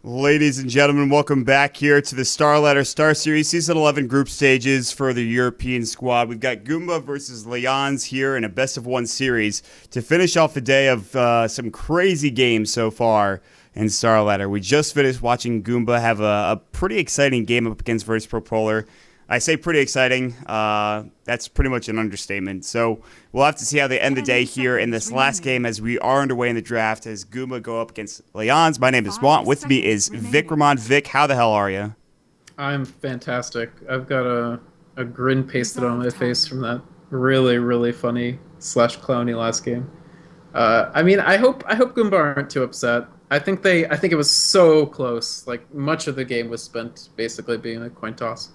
Ladies and gentlemen, welcome back here to the Starladder Star Series Season 11 group stages for the European squad. We've got GOOMBA versus Lajons here in a best-of-one series to finish off the day of some crazy games so far in Starladder. We just finished watching GOOMBA have a pretty exciting game up against Virtus Pro Polar. I say pretty exciting. That's pretty much an understatement. So we'll have to see how they end the day here in this last game as we are underway in the draft as GOOMBA go up against Lajons. My name is Maut. With me is Vykromond. Vic, how the hell are you? I'm fantastic. I've got a grin pasted on my face from that really, really funny / clowny last game. I hope GOOMBA aren't too upset. I think it was so close. Like, much of the game was spent basically being a coin toss.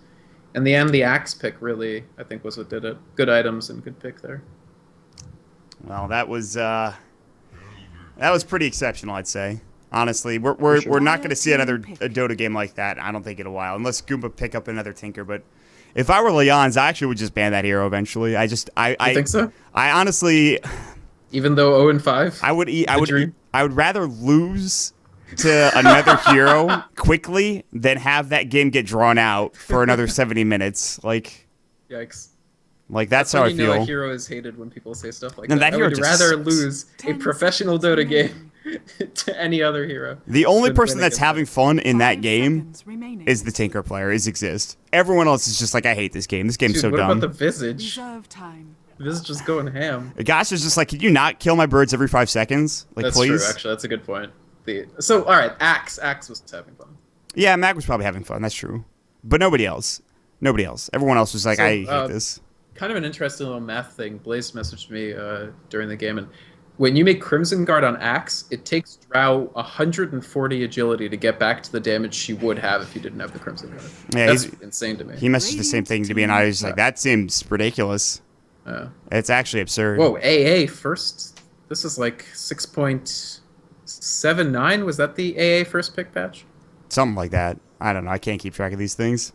In the end, the axe pick really, I think, was what did it. Good items and good pick there. Well, that was pretty exceptional, I'd say. Honestly, we're not going to see another Dota game like that, I don't think, in a while, unless GOOMBA pick up another Tinker. But if I were Lajons, I actually would just ban that hero eventually. I think so? I honestly, even though 0-5, I would rather lose to another hero quickly than have that game get drawn out for another 70 minutes. Like, yikes. Like, that's how I feel. You know a hero is hated when people say stuff like that. I would rather lose a professional Dota game to any other hero. The only person that's having fun in that game is the Tinker player, is Exist. Everyone else is just like, I hate this game. This game's so dumb. What about the Visage? Visage is going ham. Gosh is just like, can you not kill my birds every 5 seconds? Like, that's please? True, actually. That's a good point. So, all right, Axe was having fun. Yeah, Mac was probably having fun. That's true. But nobody else. Everyone else was like, I hate this. Kind of an interesting little math thing. Blaze messaged me during the game, and when you make Crimson Guard on Axe, it takes Drow 140 agility to get back to the damage she would have if you didn't have the Crimson Guard. Yeah, that's insane to me. He messaged the same thing to me, and I was like, that seems ridiculous. It's actually absurd. Whoa, AA first? This is like 6.79? Was that the AA first pick patch? Something like that. I don't know. I can't keep track of these things.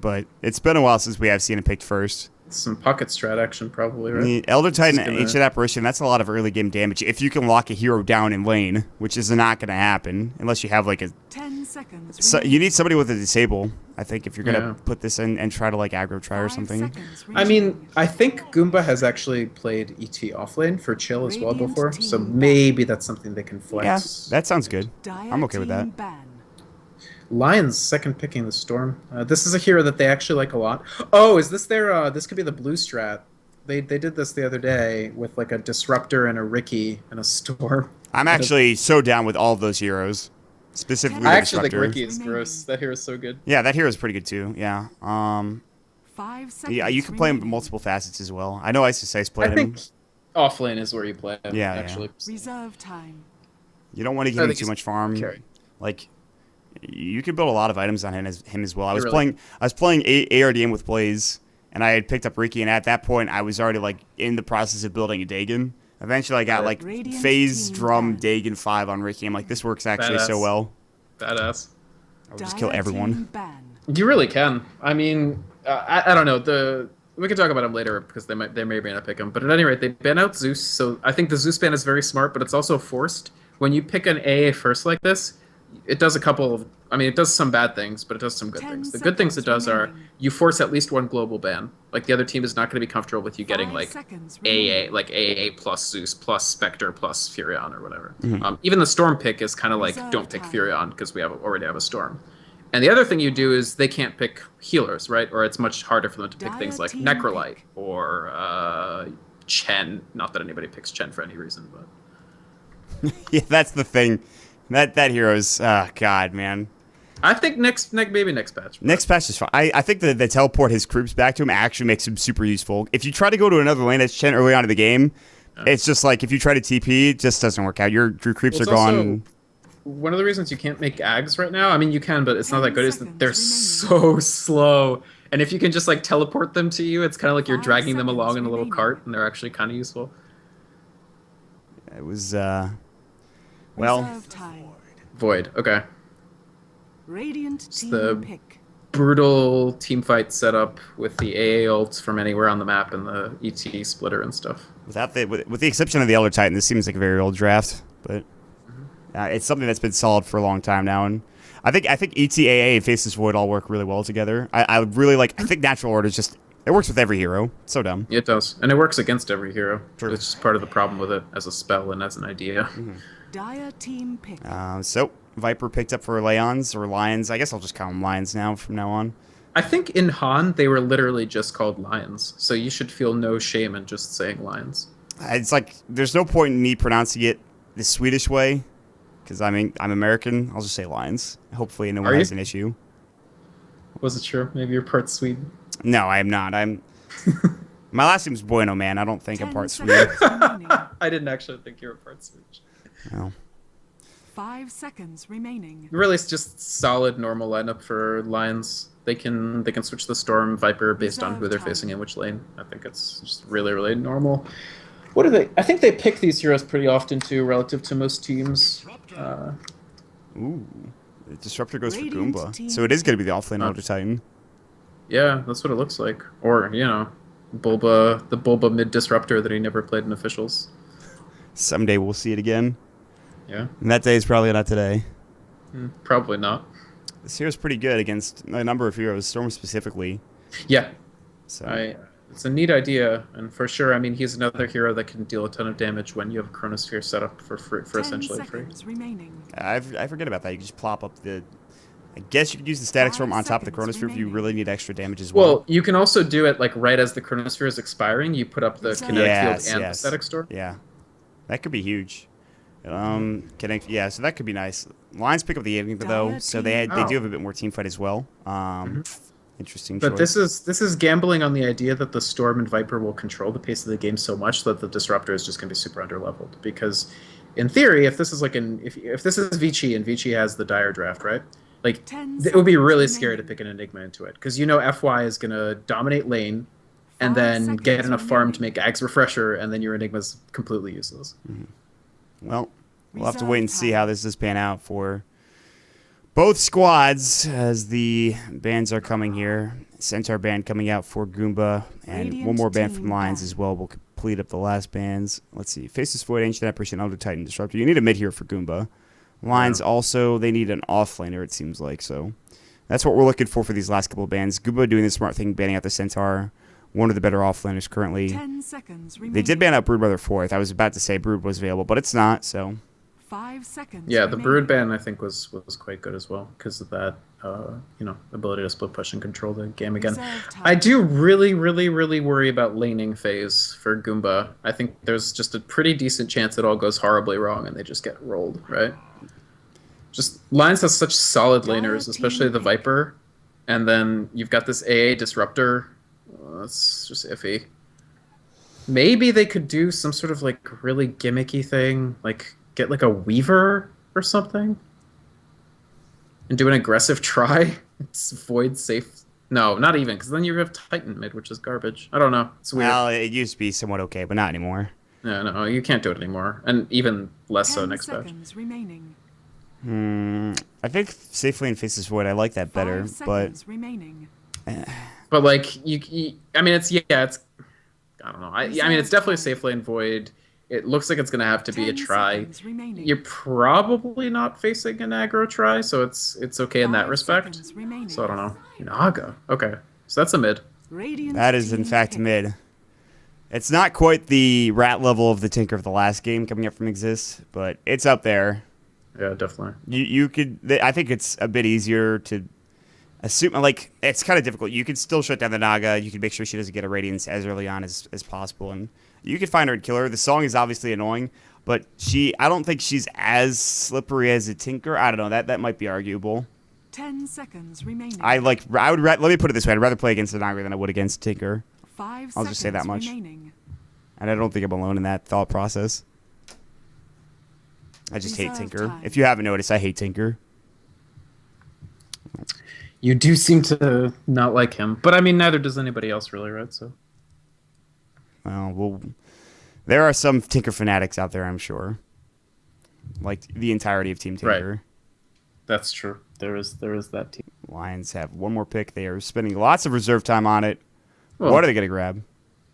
But it's been a while since we have seen it picked first. Some pocket strat action, probably, right? The Elder Titan and Ancient Apparition, that's a lot of early game damage. If you can lock a hero down in lane, which is not going to happen unless you have like a... 10 seconds. So you need somebody with a disable, I think, if you're going to put this in and try to like aggro try or something. I mean, I think GOOMBA has actually played ET offlane for chill as well before, so maybe that's something they can flex. Yeah, that sounds good. I'm okay with that. Lions second picking the Storm. This is a hero that they actually like a lot. Oh, is this their? This could be the blue strat. They did this the other day with like a Disruptor and a Riki and a Storm. I'm actually so down with all of those heroes. Specifically, I actually think Riki is gross. That hero is so good. Yeah, that hero is pretty good too. Yeah. 5 seconds. Yeah, you can play him with multiple facets as well. I know Ice played him. I think offlane is where you play him. Yeah, actually. Yeah. Reserve time. You don't want to give him too much farm. Like, you can build a lot of items on him as well. I was playing ARDM with Blaze, and I had picked up Riki, and at that point, I was already like in the process of building a Dagon. Eventually, I got like Phase Drum Dagon 5 on Riki. I'm like, this works actually so well. Badass. I would just kill everyone. You really can. I mean, I don't know. We can talk about him later because they may or may not pick him. But at any rate, they ban out Zeus, so I think the Zeus ban is very smart, but it's also forced. When you pick an AA first like this, it does a couple of... I mean, it does some bad things, but it does some good things. The good things it does are you force at least one global ban. Like, the other team is not going to be comfortable with you getting, like, AA, like AA plus Zeus plus Spectre plus Furion or whatever. Mm-hmm. Even the Storm pick is kind of like, don't pick Furion because we already have a Storm. And the other thing you do is they can't pick healers, right? Or it's much harder for them to pick things like Necrolite or Chen. Not that anybody picks Chen for any reason, but... Yeah, that's the thing. That hero's God, man. I think maybe next patch. Next patch is fine. I think that the teleport his creeps back to him actually makes him super useful. If you try to go to another lane that's Chen early on in the game, it's just like if you try to TP, it just doesn't work out. Your creeps are gone. One of the reasons you can't make Ags right now, I mean you can, but it's not that good, is that they're so slow. And if you can just like teleport them to you, it's kind of like you're dragging them along in a little cart, and they're actually kind of useful. It was well, Void. Okay. Radiant team the pick. Brutal team fight setup with the AA ults from anywhere on the map and the ET splitter and stuff. with the exception of the Elder Titan, this seems like a very old draft. But It's something that's been solid for a long time now, and I think ETAA and Faceless Void all work really well together. I really like. I think Natural Order is just it works with every hero. It's so dumb. It does, and it works against every hero. True. It's just part of the problem with it as a spell and as an idea. Dire team pick. So Viper picked up for Lajons or Lions. I guess I'll just call them Lions now from now on. I think in Han they were literally just called Lions, so you should feel no shame in just saying Lions. It's like there's no point in me pronouncing it the Swedish way, because I mean I'm American. I'll just say Lions. Hopefully no one has an issue. Was it true? Maybe you're part Swede. No, I am not. I'm. My last name's Bueno, man. I don't think I'm 10 part seconds Swede. remaining. I didn't actually think you were part Swedish. Well, 5 seconds remaining. Really, it's just solid normal lineup for Lions. They can switch the Storm Viper based on who they're facing in which lane. I think it's just really, really normal. What are they? I think they pick these heroes pretty often too, relative to most teams. ooh, the Disruptor goes Radiant for Goomba, team. so it is going to be the offlane Elder Titan. Yeah, that's what it looks like. Or the Bulba mid Disruptor that he never played in officials. Someday we'll see it again, Yeah, and that day is probably not today. probably not. This hero's pretty good against a number of heroes, Storm specifically. Yeah, So it's a neat idea, and for sure, I mean, he's another hero that can deal a ton of damage when you have a Chronosphere set up for 10 essentially free. seconds remaining. I forget about that. You can just plop up the. I guess you could use the Static Storm 5 on top of the seconds Chronosphere if you remaining. really need extra damage as well. Well, you can also do it like right as the Chronosphere is expiring. You put up the Kinetic Yes, Field and yes. the Static Storm. Yeah, that could be huge. Connect. Yeah, so that could be nice. Lions pick up the Avian though, so they do have a bit more team fight as well. Interesting. But choice. this is gambling on the idea that the Storm and Viper will control the pace of the game so much that the Disruptor is just going to be super underleveled. Because, in theory, if this is like if this is Vici and Vici has the Dire Draft, right? Like 10 it would be really seconds scary to remaining. pick an Enigma into it because FY is going to dominate lane and 5 then get seconds enough farm to remaining. make Ag's Refresher, and then your Enigma's completely useless. Well, we'll have to Reserve wait and see time. how this does pan out for both squads as the bands are coming here. Centaur band coming out for Goomba, and Radiant one more band team from Lions band. as well. We'll complete up the last bands. Let's see. Faceless Void, Ancient Apparition, Elder Titan, Disruptor. You need a mid here for Goomba. Lions also, they need an offlaner, it seems like. So that's what we're looking for these last couple of bands. Goomba doing the smart thing, banning out the Centaur. One of the better offlaners currently. 10 seconds remaining. They did ban out Brood Brother 4th. I was about to say Brood was available, but it's not, so... 5 seconds. Yeah, the remaining. Brood ban I think was quite good as well because of that ability to split push and control the game again. Reserve time. I do really, really, really worry about laning phase for Goomba. I think there's just a pretty decent chance it all goes horribly wrong and they just get rolled, right? Just Lions has such solid laners, especially the Viper, and then you've got this AA Disruptor. That's just iffy. Maybe they could do some sort of like really gimmicky thing, like get like a Weaver or something, and do an aggressive try. It's Void safe. No, not even, because then you have Titan mid, which is garbage. I don't know. It's weird. Well, it used to be somewhat okay, but not anymore. No, you can't do it anymore, and even less so 10 next patch. seconds remaining. I think Safely and Faceless Void, I like that better, 5 but seconds remaining. But like I mean, it's I don't know. I mean, it's definitely safe lane Void. It looks like it's gonna have to be a 10 try. seconds remaining. You're probably not facing an aggro try, so it's okay in that 5 respect. seconds remaining. So I don't know. Naga. Okay, so that's a mid. Radiant that is in team fact pick. mid. It's not quite the rat level of the Tinker of the last game coming up from Exist, but it's up there. Yeah, definitely. You could. I think it's a bit easier to assume. Like it's kind of difficult. You could still shut down the Naga. You could make sure she doesn't get a Radiance as early on as possible, and you could find her and kill her. The song is obviously annoying, but I don't think she's as slippery as a Tinker. I don't know. That might be arguable. 10 seconds remaining. Let me put it this way. I'd rather play against the Naga than I would against Tinker. 5 I'll just say that seconds much. remaining. And I don't think I'm alone in that thought process. I just hate Reserve Tinker. time. If you haven't noticed, I hate Tinker. You do seem to not like him, but I mean, neither does anybody else, really, right? So Well, there are some Tinker fanatics out there, I'm sure. Like the entirety of Team Tinker. that's true. There is that team. Lions have one more pick. They are spending lots of reserve time on it. Well, What are they going to grab?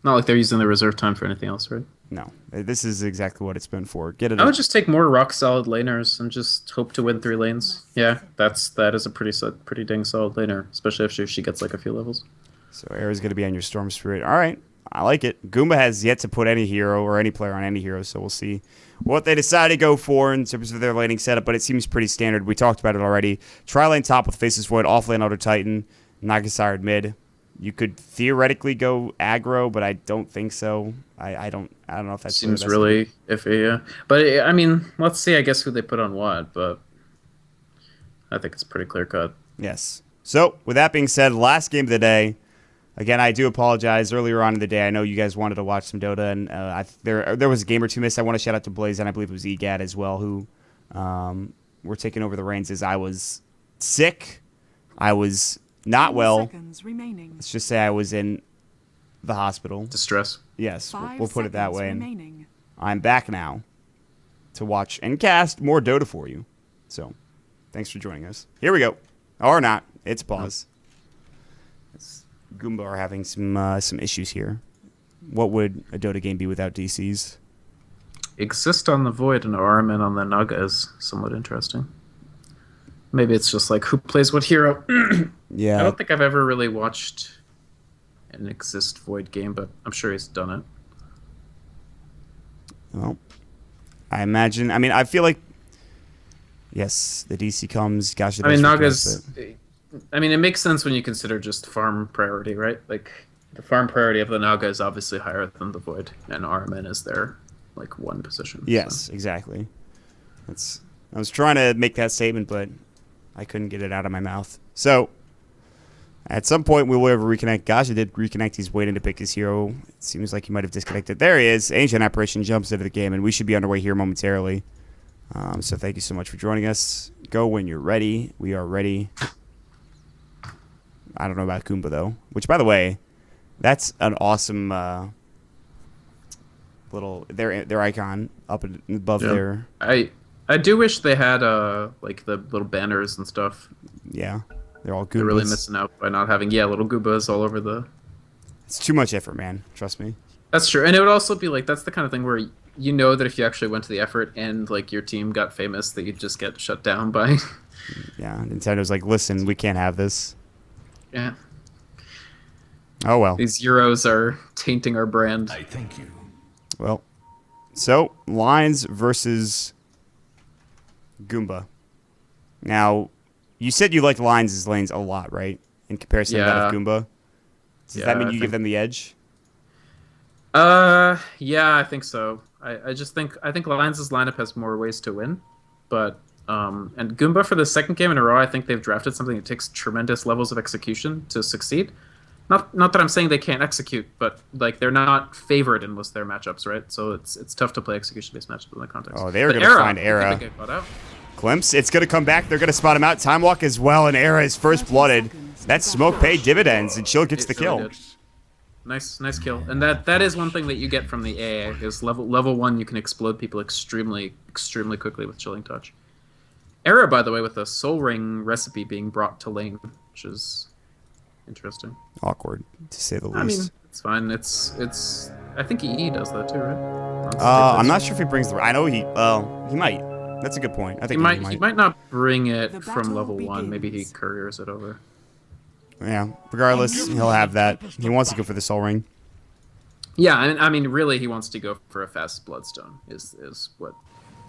Not like they're using the reserve time for anything else, right? No. This is exactly what it's been for. Get it. I would just take more rock solid laners and just hope to win 3 lanes. Yeah, that is a pretty dang solid laner, especially if she gets like a few levels. So Era's going to be on your Storm Spirit. All right. I like it. Goomba has yet to put any hero or any player on any hero, so we'll see what they decide to go for in terms of their laning setup, but it seems pretty standard. We talked about it already. Tri-lane top with Faceless Void, off-lane Elder Titan, Nagasired mid. You could theoretically go aggro, but I don't think so. I don't know if that seems really iffy, yeah. But I mean, let's see, I guess, who they put on what, but I think it's pretty clear-cut. Yes. So, with that being said, last game of the day. Again, I do apologize. Earlier on in the day, I know you guys wanted to watch some Dota, and there was a game or two missed. I want to shout out to Blaze, and I believe it was EGAD as well, who were taking over the reins as I was sick. I was not well. Let's just say I was in the hospital. Distress. Yes, we'll put it that way. And I'm back now to watch and cast more Dota for you. So, thanks for joining us. Here we go. Or not. It's pause. Goomba are having some issues here. What would a Dota game be without DCs? Exist on the Void and Armin on the Naga is somewhat interesting. Maybe it's just like who plays what hero. Yeah. I don't think I've ever really watched an Exist Void game, but I'm sure he's done it. Well, I feel like yes, the DC comes. Gosh, I mean, Naga's. I mean, it makes sense when you consider just farm priority, right? Like, the farm priority of the Naga is obviously higher than the Void, and Armin is their, like, one position. Yes, so. Exactly. I was trying to make that statement, but I couldn't get it out of my mouth. So, at some point, we will ever reconnect. Gosh, I did reconnect. He's waiting to pick his hero. It seems like he might have disconnected. There he is. Ancient Apparition jumps into the game, and we should be underway here momentarily. So thank you so much for joining us. Go when you're ready. We are ready. I don't know about GOOMBA, though. Which, by the way, that's an awesome little their icon up above there. I do wish they had like the little banners and stuff. Yeah, they're all Goombas. They're really missing out by not having little Goombas all over the. It's too much effort, man. Trust me. That's true, and it would also be like that's the kind of thing where you know that if you actually went to the effort and like your team got famous, that you'd just get shut down by. Yeah, Nintendo's like, listen, we can't have this. Yeah. Oh well. These Euros are tainting our brand. I thank you. Well, so Lines versus Goomba. Now, you said you liked Lines' lanes a lot, right? In comparison to that of Goomba. Does that mean you give them the edge? Yeah, I think so. I think Lines' lineup has more ways to win, but and Goomba for the second game in a row, I think they've drafted something that takes tremendous levels of execution to succeed. Not that I'm saying they can't execute, but like they're not favored in most of their matchups, right? So it's tough to play execution-based matchups in that context. Oh, they're going to find Era. Glimpse, it's going to come back. They're going to spot him out. Time Walk as well, and Era is first blooded. That smoke paid dividends, and Chill gets the kill. Really nice kill. And that is one thing that you get from the AA is level 1 you can explode people extremely quickly with Chilling Touch. Era, by the way, with a Soul Ring recipe being brought to lane, which is interesting. Awkward, to say the least. I mean, it's fine. It's. I think EE does that too, right? I'm not sure if he brings the. I know he. He might. That's a good point. I think he might not bring it from level 1. Maybe he couriers it over. Yeah. Regardless, he'll have that. He wants to go for the Soul Ring. Yeah, I mean, really, he wants to go for a fast Bloodstone. Is what.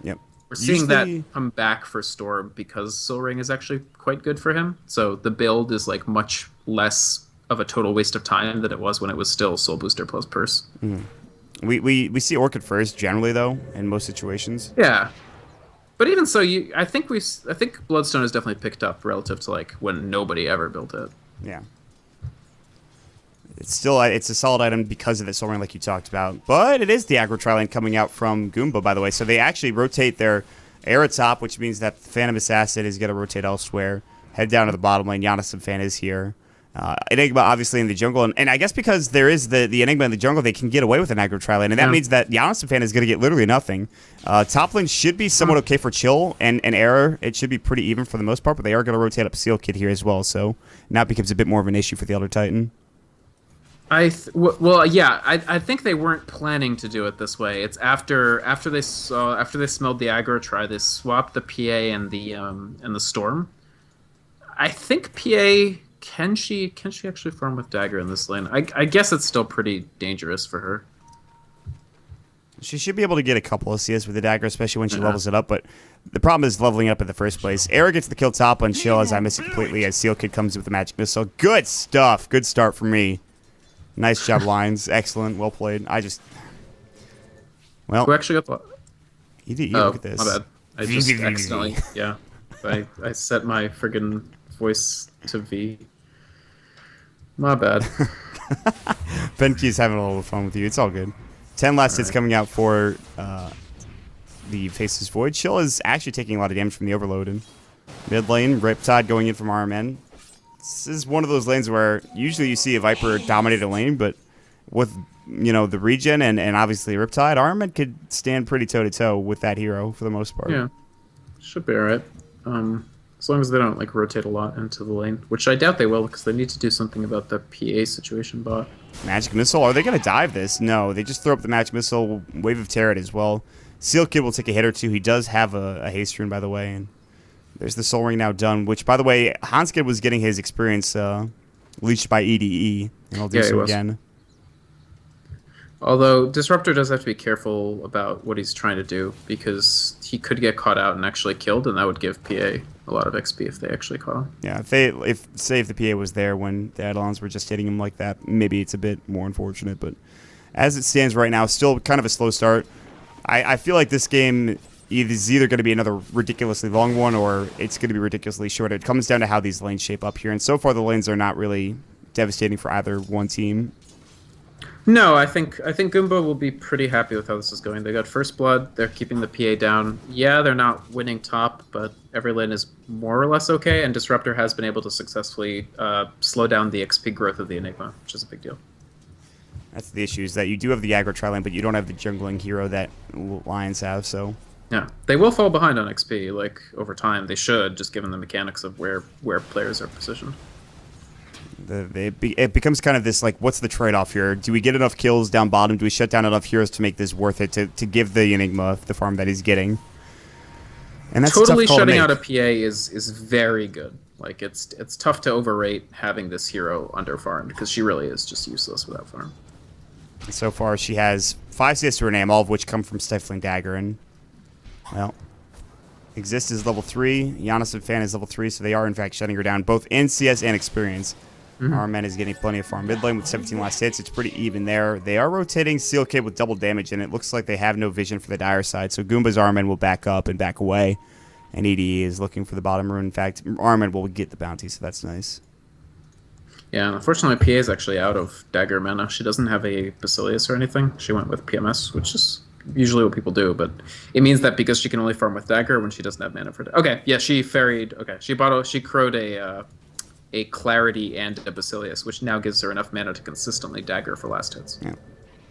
Yep. We're seeing that come back for Storm because Soul Ring is actually quite good for him. So the build is like much less of a total waste of time than it was when it was still Soul Booster plus Purse. Mm-hmm. We see Orchid first generally though in most situations. Yeah, but even so, I think Bloodstone has definitely picked up relative to like when nobody ever built it. Yeah. It's a solid item because of the Soul Ring like you talked about. But it is the aggro tri-lane coming out from Goomba, by the way. So they actually rotate their Era top, which means that the Phantom Assassin is going to rotate elsewhere. Head down to the bottom lane. Giannis and Fan is here. Enigma obviously in the jungle. And I guess because there is the Enigma in the jungle, they can get away with an aggro tri-lane. And that means that Giannis and Fan is going to get literally nothing. Top lane should be somewhat okay for Chill and Era. It should be pretty even for the most part, but they are going to rotate up Seal Kid here as well. So now it becomes a bit more of an issue for the Elder Titan. I think they weren't planning to do it this way. It's after they smelled the aggro try, they swapped the PA and the storm. I think PA can she actually farm with dagger in this lane? I guess it's still pretty dangerous for her. She should be able to get a couple of CS with the dagger, especially when she levels it up, but the problem is leveling up in the first place. Era gets the kill top on Chill as I miss it completely as Seal Kid comes with the magic missile. Good stuff. Good start for me. Nice job, Lines. Excellent. Well played. Who actually got the... EDE, Oh, look at this. my bad. I just accidentally... Yeah. I set my friggin' voice to V. My bad. Benki's having a little fun with you. It's all good. 10 last hits coming out for the Faceless Void. Chill is actually taking a lot of damage from the Overload. And mid lane, Riptide going in from RMN. This is one of those lanes where usually you see a Viper dominate a lane, but with, the regen and obviously Riptide, RMN could stand pretty toe-to-toe with that hero for the most part. Yeah. Should be alright. As long as they don't, rotate a lot into the lane, which I doubt they will because they need to do something about the PA situation bot. Magic Missile, are they going to dive this? No, they just throw up the Magic Missile, Wave of Terror as well. Seal Kid will take a hit or two. He does have a haste rune, by the way, and there's the Soul Ring now done, which, by the way, Hanskid was getting his experience leashed by EDE, and I'll do so again. Although, Disruptor does have to be careful about what he's trying to do, because he could get caught out and actually killed, and that would give PA a lot of XP if they actually caught him. Yeah, if the PA was there when the Eidolons were just hitting him like that, maybe it's a bit more unfortunate, but as it stands right now, still kind of a slow start. I feel like this game is either going to be another ridiculously long one or it's going to be ridiculously short. It comes down to how these lanes shape up here, and so far the lanes are not really devastating for either one team. No, I think GOOMBA will be pretty happy with how this is going. They got first blood. They're keeping the PA down. Yeah, they're not winning top, but every lane is more or less okay. And Disruptor has been able to successfully slow down the XP growth of the Enigma, which is a big deal. That's the issue, is that you do have the aggro tri-lane, but you don't have the jungling hero that Lions have. So yeah, they will fall behind on XP over time. They should, just given the mechanics of where players are positioned. It becomes kind of this, what's the trade-off here? Do we get enough kills down bottom? Do we shut down enough heroes to make this worth it, to give the Enigma the farm that he's getting? And that's totally shutting to out a PA is very good. It's tough to overrate having this hero under-farmed, because she really is just useless without farm. So far, she has 5 CS to her name, all of which come from Stifling Dagger, and, well, Exist is level 3, Giannis and Fan is level 3, so they are, in fact, shutting her down, both in CS and experience. Armen is getting plenty of farm mid lane with 17 last hits. It's pretty even there. They are rotating Seal Kid with double damage, and it looks like they have no vision for the dire side. So Goomba's Armen will back up and back away, and EDE is looking for the bottom rune. In fact, Armen will get the bounty, so that's nice. Yeah, unfortunately, PA is actually out of dagger mana. She doesn't have a Basilius or anything. She went with PMS, which is usually what people do, but it means that because she can only farm with dagger when she doesn't have mana for okay, yeah, she ferried. Okay, she crowed a Clarity and a Basilius, which now gives her enough mana to consistently dagger for last hits. Yeah.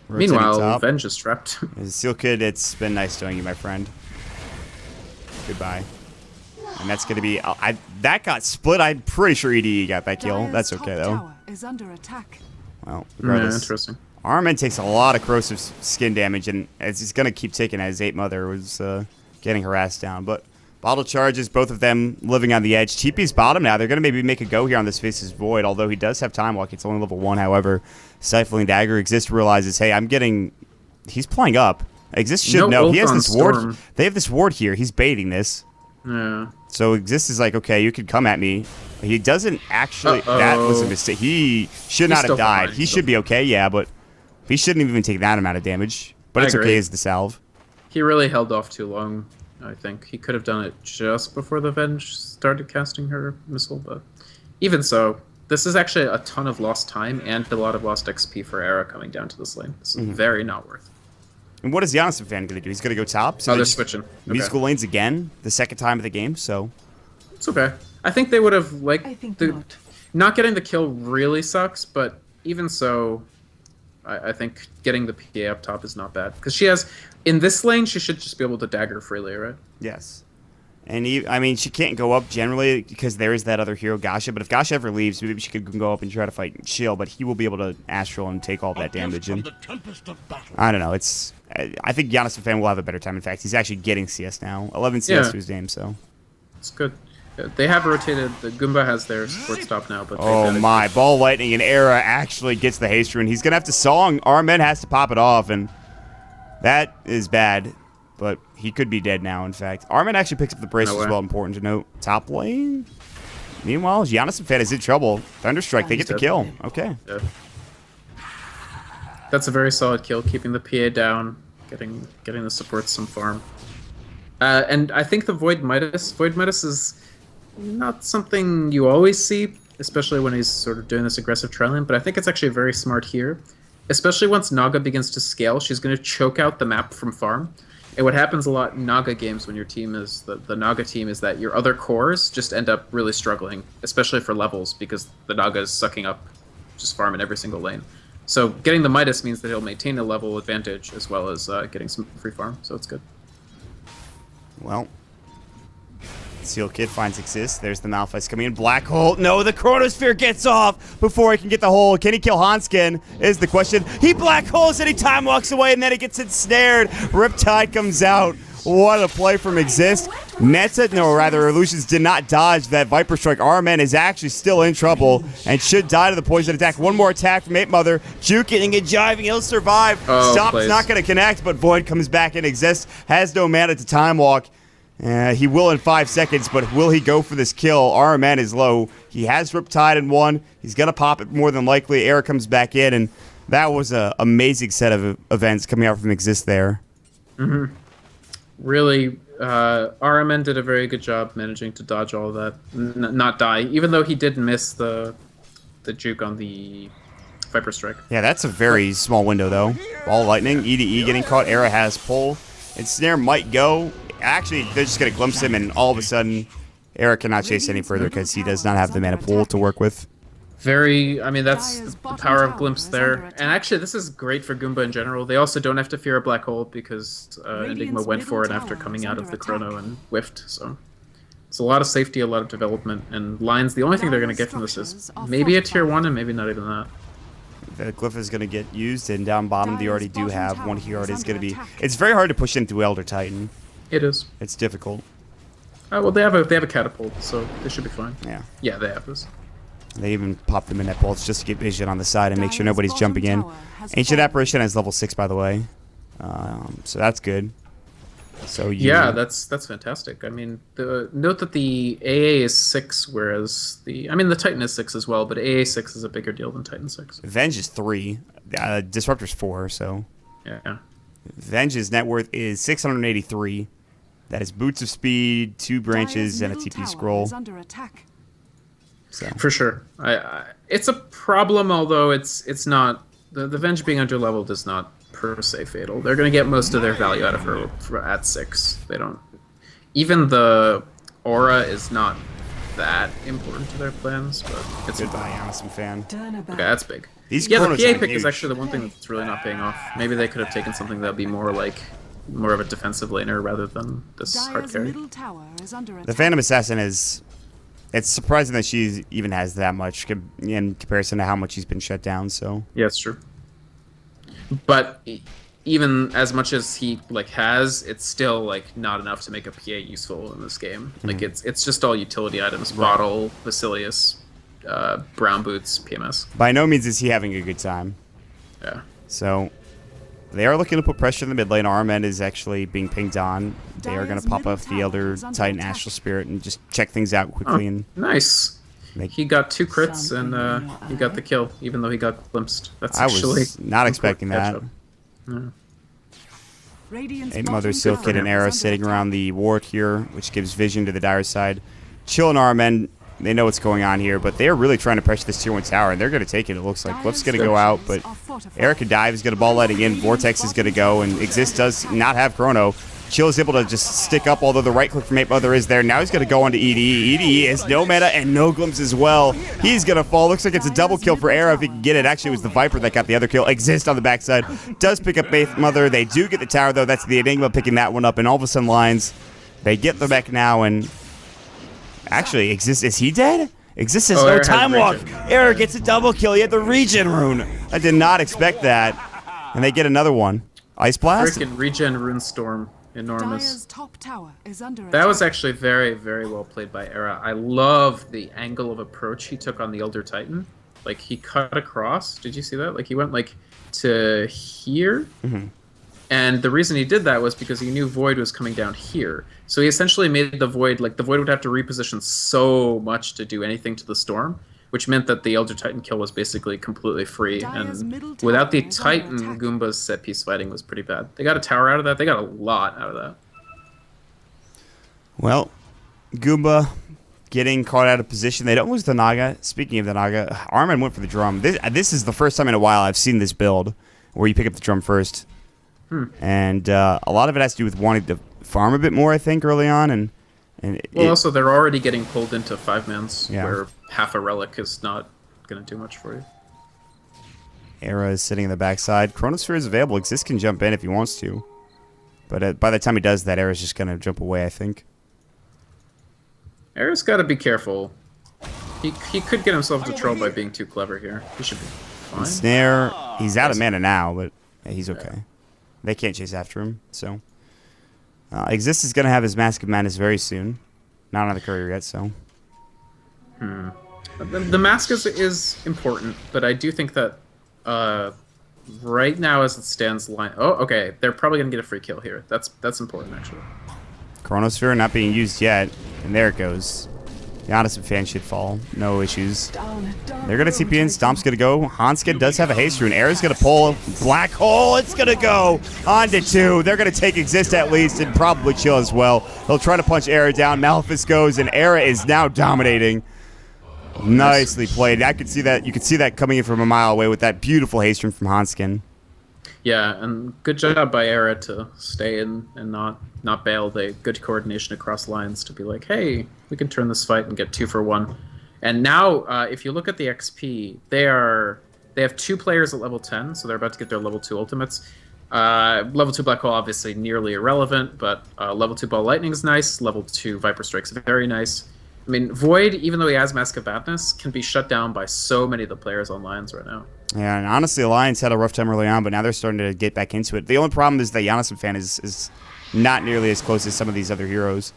Meanwhile, Venge is trapped. Seal Kid, it's been nice knowing you, my friend. Goodbye. And that's going to be... that got split. I'm pretty sure EDE got that kill. That's okay, though. Is under attack. Well, regardless. Yeah, interesting. Armen takes a lot of corrosive skin damage, and he's going to keep taking as 8 Mother was getting harassed down. But Bottle Charges, both of them living on the edge. TP's bottom now. They're going to maybe make a go here on this Faceless Void, although he does have Time Walk. It's only level 1, however. Stifling Dagger. Exist realizes, hey, he's playing up. Exist should know. He has this ward. They have this ward here. He's baiting this. Yeah. So Exist is like, okay, you could come at me. He doesn't actually... That was a mistake. He should not have died. He should be okay, yeah, but he shouldn't even take that amount of damage. But it's okay as the salve. He really held off too long, I think. He could have done it just before the Venge started casting her missile, but even so, this is actually a ton of lost time and a lot of lost XP for Era coming down to this lane. This is very not worth. And what is Giannis Fan going to do? He's going to go top? So they're switching. Musical lanes again, the second time of the game, so... It's okay. I think they would have, I think not getting the kill really sucks, but even so, I think getting the PA up top is not bad. Because she has... In this lane, she should just be able to dagger freely, right? Yes. And I mean, she can't go up generally because there is that other hero, Gasha. But if Gasha ever leaves, maybe she could go up and try to fight Chill. But he will be able to Astral and take all that damage. And I don't know. I think Giannis fan will have a better time. In fact, he's actually getting CS now. 11 CS to his name, so. It's good. They have rotated. The Goomba has their support stop now. But oh my. Ball Lightning and Era actually gets the haste rune. He's going to have to Song. Armen has to pop it off. And that is bad. But he could be dead now, in fact. Armen actually picks up the brace as well, important to note. Top lane. Meanwhile, Giannis fan is in trouble. Thunderstrike, they get the kill. Okay. Yeah. That's a very solid kill, keeping the PA down, getting the support some farm. And I think the Void Midas is not something you always see, especially when he's sort of doing this aggressive trailing, but I think it's actually very smart here. Especially once Naga begins to scale, she's going to choke out the map from farm. And what happens a lot in Naga games when your team is the Naga team is that your other cores just end up really struggling, especially for levels, because the Naga is sucking up just farm in every single lane. So getting the Midas means that he'll maintain a level advantage as well as getting some free farm, so it's good. Well, Seal Kid finds Exist. There's the Malphite coming in. Black Hole. No, the Chronosphere gets off before he can get the hole. Can he kill Hanskin is the question. He Black Holes and he time walks away and then he gets ensnared. Riptide comes out. What a play from Exist. Illusions did not dodge that Viper Strike. Armen is actually still in trouble and should die to the poison attack. One more attack from Ape Mother. Juking and jiving. He'll survive. Stop's not going to connect, but Void comes back and Exist has no mana to time walk. He will in 5 seconds, but will he go for this kill? Armen is low. He has Riptide in one. He's going to pop it more than likely. Air comes back in, and that was an amazing set of events coming out from Exist there. Mm-hmm. Really, Armen did a very good job managing to dodge all of that, not die, even though he did miss the juke on the Viper Strike. Yeah, that's a very small window, though. Ball Lightning, EDE getting caught. Era has pull. And Snare might go. Actually, they're just going to glimpse him, and all of a sudden, Era cannot chase any further because he does not have the mana pool to work with. That's the power of glimpse there. And actually, this is great for Goomba in general. They also don't have to fear a black hole because Enigma went for it after coming out of the Chrono and whiffed. So it's a lot of safety, a lot of development, and lines. The only thing they're going to get from this is maybe a tier 1 and maybe not even that. The Glyph is going to get used, and down bottom, they already do have one here. Is going to be. It's very hard to push into Elder Titan. It is. It's difficult. Well, they have a catapult, so they should be fine. Yeah, they have this. They even pop them in net bolts just to get vision on the side and make sure nobody's jumping in. Ancient Apparition has level 6, by the way, so that's good. So yeah, that's fantastic. I mean, note that the AA is 6, whereas the Titan is 6 as well, but AA 6 is a bigger deal than Titan 6. Venge is 3, Disruptor's 4, so yeah. Venge's net worth is 683. That is Boots of Speed, 2 branches, and a TP scroll. So. For sure. It's a problem, although it's not. The Venge being under level does not per se fatal. They're going to get most of their value out of her at 6. They don't. Even the aura is not that important to their plans, but it's goodbye, Amazon fan. Okay, that's big. The PA pick is actually the one thing that's really not paying off. Maybe they could have taken something that would be more of a defensive laner rather than this hard carry. The Phantom Assassin is. It's surprising that she even has that much in comparison to how much he's been shut down. So yeah, it's true. But even as much as he has, it's still not enough to make a PA useful in this game. Mm-hmm. It's just all utility items: Bottle, Basilius, Brown Boots, PMS. By no means is he having a good time. Yeah. So they are looking to put pressure in the mid lane. Armen is actually being pinged on. They are going to pop off the Elder Titan Astral Spirit and just check things out quickly. And nice. He got 2 crits and he got the kill, even though he got glimpsed. I was not expecting that. Yeah. Ape Mother, Silk Kid, and Era sitting around the ward here, which gives vision to the dire side. Chill and Armen, they know what's going on here, but they're really trying to pressure this tier 1 tower, and they're going to take it, it looks like. Glyph's going to go out, but Erica Dive is going to ball letting in. Vortex is going to go, and Exist does not have Chrono. Chill is able to just stick up, although the right click from Ape Mother is there. Now he's going to go on to EDE. EDE has no mana and no glimpse as well. He's going to fall. Looks like it's a double kill for Era if he can get it. Actually, it was the Viper that got the other kill. Exist on the backside. Does pick up Ape Mother. They do get the tower, though. That's the Enigma picking that one up, and all of a sudden Lines They get the mech now, and actually, is he dead? Exists has no Era has time walk. regen. Era gets a double kill. He had the regen rune. I did not expect that. And they get another one. Ice Blast? Freaking regen rune storm. Dire's Enormous. top tower is under That attack. was actually very, very well played by Era. I love the angle of approach he took on the Elder Titan. Like, he cut across. Did you see that? Like, he went, like, to here. And the reason he did that was because he knew Void was coming down here. So he essentially made the Void, like, the Void would have to reposition so much to do anything to the Storm, which meant that the Elder Titan kill was basically completely free. Dire's middle And without the tower is under Titan, attack. Goomba's set-piece fighting was pretty bad. They got a tower out of that. They got a lot out of that. Well, Goomba getting caught out of position. They don't lose the Naga. Speaking of the Naga, Armin went for the drum. This is the first time in a while I've seen this build where you pick up the drum first. And a lot of it has to do with wanting to farm a bit more, I think, early on. And Well, also, they're already getting pulled into 5-mans, Yeah. where half a relic is not going to do much for you. Era is sitting in the backside. Chronosphere is available. Exist can jump in if he wants to. But by the time he does that, Era's just going to jump away, I think. Era's got to be careful. He could get himself into trouble by being too clever here. He should be fine. Snare, he's out of mana now, but he's okay. They can't chase after him, so. Exist is going to have his Mask of Madness very soon. Not on the courier yet, so. The mask is important, but I do think that right now, as it stands, line. Oh, okay. They're probably going to get a free kill here. That's important, actually. Chronosphere not being used yet, and there it goes. The Honest fan should fall. No issues. They're going to TP in. Stomp's going to go. Hanska does have a haste rune. Era's going to pull. Black Hole. It's going to go on to 2. They're going to take Exist at least and probably chill as well. They'll try to punch Era down. Malphus goes, and Era is now dominating. Nicely played. I could see that. You could see that coming in from a mile away with that beautiful haste rune from Hanskin. Yeah, and good job by Era to stay in and not bail. They good coordination across lines to be like, hey, we can turn this fight and get 2 for 1. And now, if you look at the XP, they have 2 players at level 10, so they're about to get their level 2 ultimates. Level 2 Black Hole obviously nearly irrelevant, but level 2 Ball Lightning is nice. Level 2 Viper Strike's very nice. I mean, Void, even though he has Mask of Madness, can be shut down by so many of the players on lines right now. Yeah, and honestly, Alliance had a rough time early on, but now they're starting to get back into it. The only problem is that Giannis fan is not nearly as close as some of these other heroes.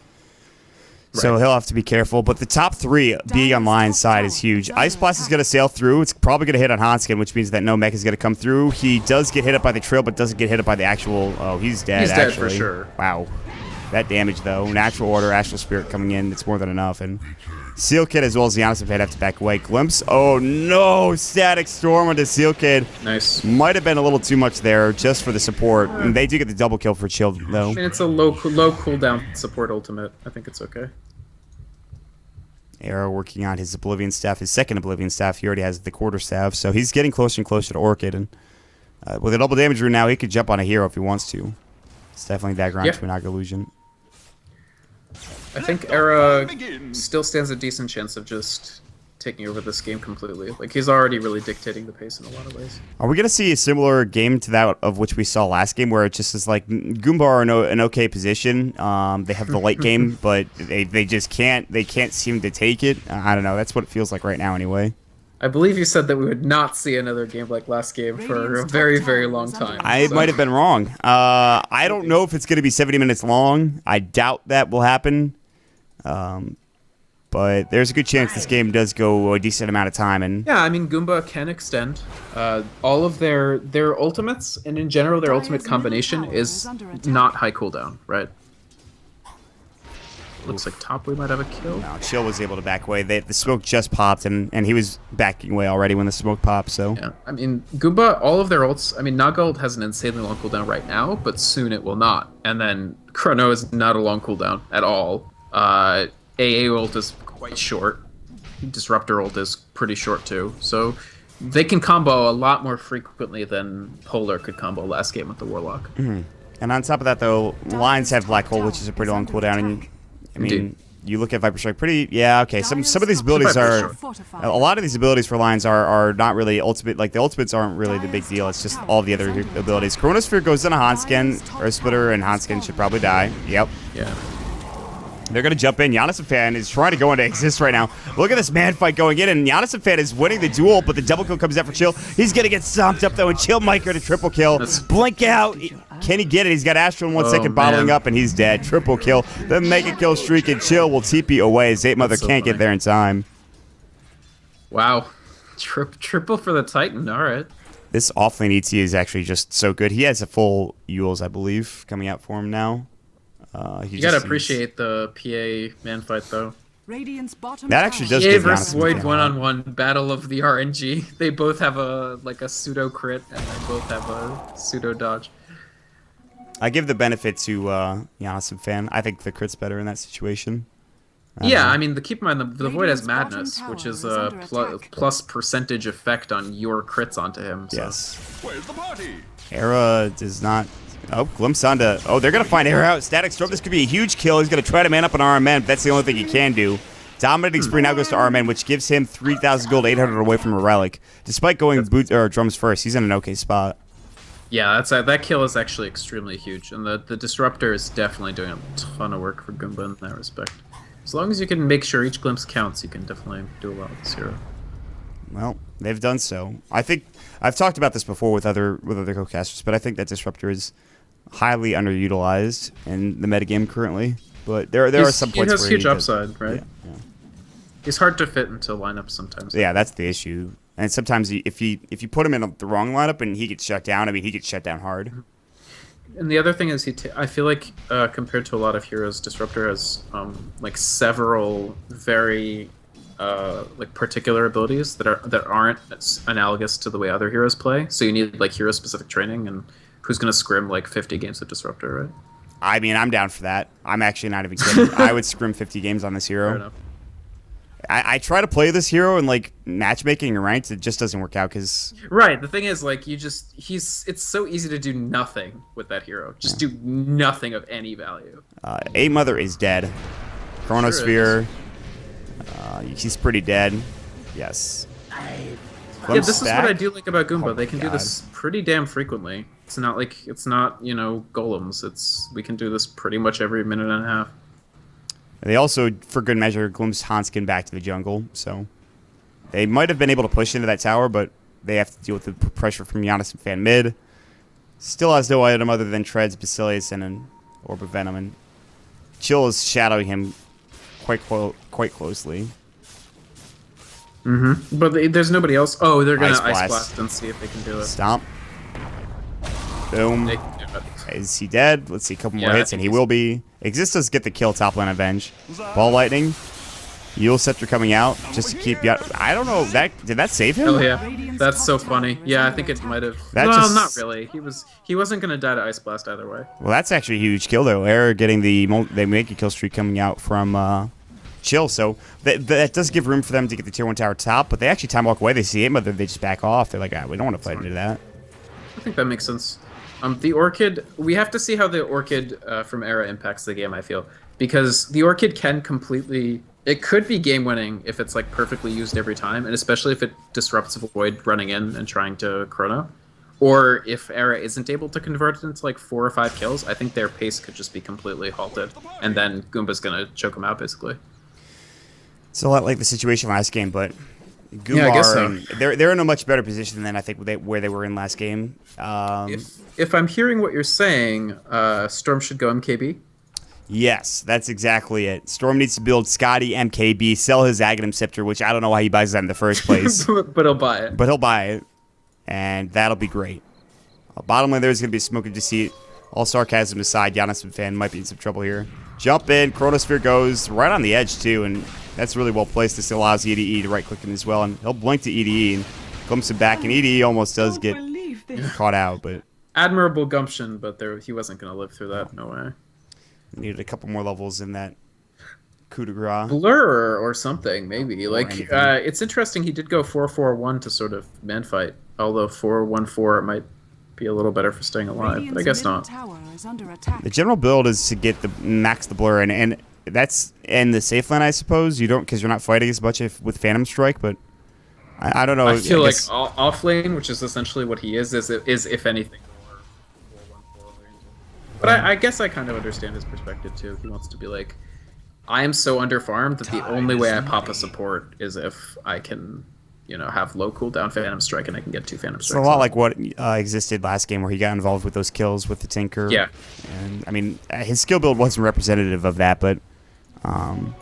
So he'll have to be careful. But the top 3 being on Lion's side is huge. Ice Blast is going to sail through. It's probably going to hit on Hanskin, which means that no mech is going to come through. He does get hit up by the trail, but doesn't get hit up by the actual... Oh, he's dead, He's actually. dead for sure. Wow. That damage, though. Natural Order, Astral Spirit coming in. It's more than enough. And Seal Kid as well as Giannis have to back away. Glimpse. Oh, no. Static Storm onto Seal Kid. Nice. Might have been a little too much there just for the support. And they do get the double kill for Chill, though. I mean, it's a low cooldown support ultimate. I think it's okay. Arrow working on his Oblivion Staff, his second Oblivion Staff. He already has the Quarter Staff, so he's getting closer and closer to Orchid. And with a double damage rune now, he could jump on a hero if he wants to. It's definitely dagger onto an Naga Illusion. I think Era still stands a decent chance of just taking over this game completely. Like, he's already really dictating the pace in a lot of ways. Are we going to see a similar game to that of which we saw last game, where it just is like GOOMBA are in an okay position. They have the late game, but they just can't seem to take it. I don't know. That's what it feels like right now anyway. I believe you said that we would not see another game like last game for a very, very long time. I might have been wrong. I don't know if it's going to be 70 minutes long. I doubt that will happen. But there's a good chance this game does go a decent amount of time. And yeah, I mean, GOOMBA can extend all of their ultimates, and in general, their ultimate combination is not high cooldown, right? Looks like top we might have a kill. No, Chill was able to back away. The smoke just popped, and he was backing away already when the smoke popped. So yeah, I mean, GOOMBA, all of their ults. I mean, Naga ult has an insanely long cooldown right now, but soon it will not. And then Chrono is not a long cooldown at all. AA ult is quite short. Disruptor ult is pretty short too. So they can combo a lot more frequently than Polar could combo last game with the Warlock. Mm-hmm. And on top of that, though, Lions have Black Hole, which is a pretty long cooldown. And I mean, Indeed. You look at Viper Strike, okay. Some of these abilities are a lot of these abilities for Lions are not really ultimate. Like the ultimates aren't really the big deal. It's just all the other abilities. Chronosphere goes into Hanskin or Splitter, and Hanskin should probably die. Yep. Yeah. They're going to jump in. Giannis Fan is trying to go into exist right now. Look at this man fight going in, and Giannis Fan is winning the duel, but the double kill comes out for Chill. He's going to get stomped up, though, and Chill might get a triple kill. Blink out. Can he get it? He's got Astro in 1 second bottling up, and he's dead. Triple kill. The mega kill streak, and Chill will TP away as 8 Mother can't get there in time. Wow. Triple for the Titan. All right. This offlane ET is actually just so good. He has a full Euls, I believe, coming out for him now. You gotta appreciate the PA man fight, though. Radiant's bottom That actually tower. does PA give versus Giannis Void Fan. one-on-one battle of the RNG. They both have a pseudo crit, and they both have a pseudo dodge. I give the benefit to Giannis Fan. I think the crit's better in that situation. Yeah, I mean, keep in mind the Void has Radiant's bottom Madness, tower which is is a under attack. plus percentage effect on your crits onto him. So. Yes. Where's the party? Era does not... Oh, glimpse onto... Oh, they're going to find Era out. Static Storm. This could be a huge kill. He's going to try to man up on RMN, but that's the only thing he can do. Dominating Spree now goes to RMN, which gives him 3,000 gold, 800 away from a Relic. Despite going drums first, he's in an okay spot. Yeah, that kill is actually extremely huge, and the Disruptor is definitely doing a ton of work for GOOMBA in that respect. As long as you can make sure each glimpse counts, you can definitely do a lot with this hero. Well, they've done so. I think I've talked about this before with other co-casters, but I think that Disruptor is highly underutilized in the metagame currently. But there are some points he has where huge he upside, right? Yeah. He's hard to fit into lineups sometimes. Yeah, that's the issue. And sometimes if you put him in the wrong lineup and he gets shut down, I mean, he gets shut down hard. And the other thing is, I feel like compared to a lot of heroes, Disruptor has several very particular abilities that aren't analogous to the way other heroes play. So you need hero specific training, and who's gonna scrim 50 games of Disruptor, right? I mean, I'm down for that. I'm actually not even kidding. I would scrim 50 games on this hero. Fair enough. I try to play this hero in matchmaking and ranked. It just doesn't work out because Right. The thing is, it's so easy to do nothing with that hero. Just do nothing of any value. 8 Mother is dead. Chronosphere. He's pretty dead. Yes. Yeah, this is what I do like about Goomba. Oh They can do God. this pretty damn frequently. It's not golems. We can do this pretty much every minute and a half. They also, for good measure, glimpsed Hanskin back to the jungle, so they might have been able to push into that tower, but they have to deal with the pressure from Giannis and Fan mid. Still has no item other than Treads, Basilius, and an Orb of Venom, and Chill is shadowing him quite closely. Mm-hmm. But there's nobody else. Oh, they're gonna Ice Ice Blast. Blast and see if they can do it. Stomp. Boom. They can do it. Is he dead? Let's see, a couple more Yeah, I hits, think and he he's- will be. Exist does get the kill, top lane Avenge. Ball Lightning. Yule Scepter coming out just to keep... I don't know. Did that save him? Hell yeah, that's so funny. Yeah, I think it might have. That Well, just- not really. He wasn't gonna die to Ice Blast either way. Well, that's actually a huge kill, though. Error getting they make a kill streak coming out from Chill, so that does give room for them to get the tier 1 tower top, but they actually time walk away. They see it, but they just back off. They're like, we don't want to fight into that. I think that makes sense. The Orchid, we have to see how the Orchid from Era impacts the game, I feel. Because the Orchid can completely... It could be game-winning if it's perfectly used every time, and especially if it disrupts Void running in and trying to Chrono. Or if Era isn't able to convert it into 4 or 5 kills, I think their pace could just be completely halted. And then Goomba's going to choke them out, basically. It's a lot like the situation last game, but Goomba Yeah, I guess so. they're in a much better position than I think where they were in last game. If I'm hearing what you're saying, Storm should go MKB. Yes, that's exactly it. Storm needs to build Scotty MKB, sell his Aghanim Scepter, which I don't know why he buys that in the first place. But he'll buy it. But he'll buy it, and that'll be great. Bottom lane, there's going to be Smoke and Deceit. All sarcasm aside, Giannis Fan might be in some trouble here. Jump in, Chronosphere goes right on the edge, too, and that's really well placed. This allows EDE to right-click him as well, and he'll blink to EDE and glimpse him back, and EDE almost does get caught out, but Admirable gumption, but he wasn't going to live through that. No way. needed a couple more levels in that coup de grace. Blur or something, maybe. anything. It's interesting. He did go 4-4-1 to sort of man fight, although 4-1-4 might be a little better for staying alive, but I guess not. Tower is under attack. The general build is to get max the blur, and that's in the safe lane, I suppose. You don't, because you're not fighting as much with Phantom Strike, but I don't know. I feel like guess- off lane, which is essentially what he is if anything more 4-1-4 lane. But I guess I kind of understand his perspective too. He wants to be I am so underfarmed that the only way I pop a support is if I can, have low cooldown Phantom Strike and I can get 2 Phantom It's Strikes. a lot like what existed last game where he got involved with those kills with the Tinker. Yeah. And, I mean, his skill build wasn't representative of that, but...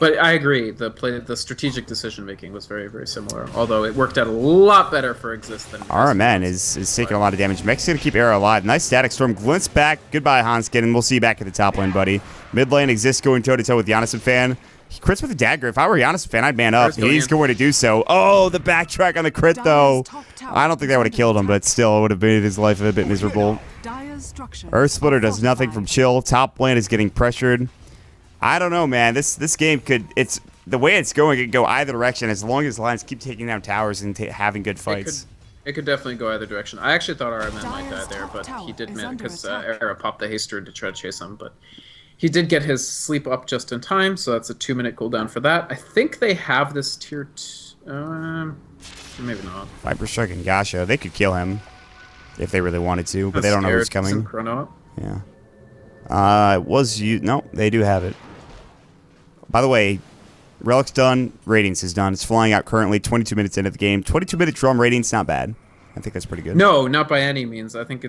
But I agree. The strategic decision making was very, very similar. Although it worked out a lot better for Exist than RMN is taking a lot of damage. Mech's going to keep Arrow alive. Nice static storm. Glints back. Goodbye, Hanskin, and we'll see you back at the top lane, buddy. Mid lane Exist going toe-to-toe with Giannis and Fan. He crits with a dagger. If I were Giannis and Fan, I'd man up. He's going to do so. Oh, the backtrack on the crit, though. I don't think that would have killed him, but still, it would have made his life a bit miserable. Earth Splitter does nothing from chill. Top lane is getting pressured. I don't know, man. This game it's the way it's going, it could go either direction as long as Lions keep taking down towers and having good fights. It could definitely go either direction. I actually thought RMN might die there, but he did manage because Era popped the haster to try to chase him, but he did get his sleep up just in time, so that's a 2-minute cooldown for that. I think they have this tier 2. Maybe not. Viper Strike and Gasha, they could kill him if they really wanted to, but they don't know who's coming. Chrono up. Yeah. No, they do have it. By the way, Relic's done. Radiance is done. It's flying out currently 22 minutes into the game. 22-minute drum Radiance, not bad. I think that's pretty good. No, not by any means. I think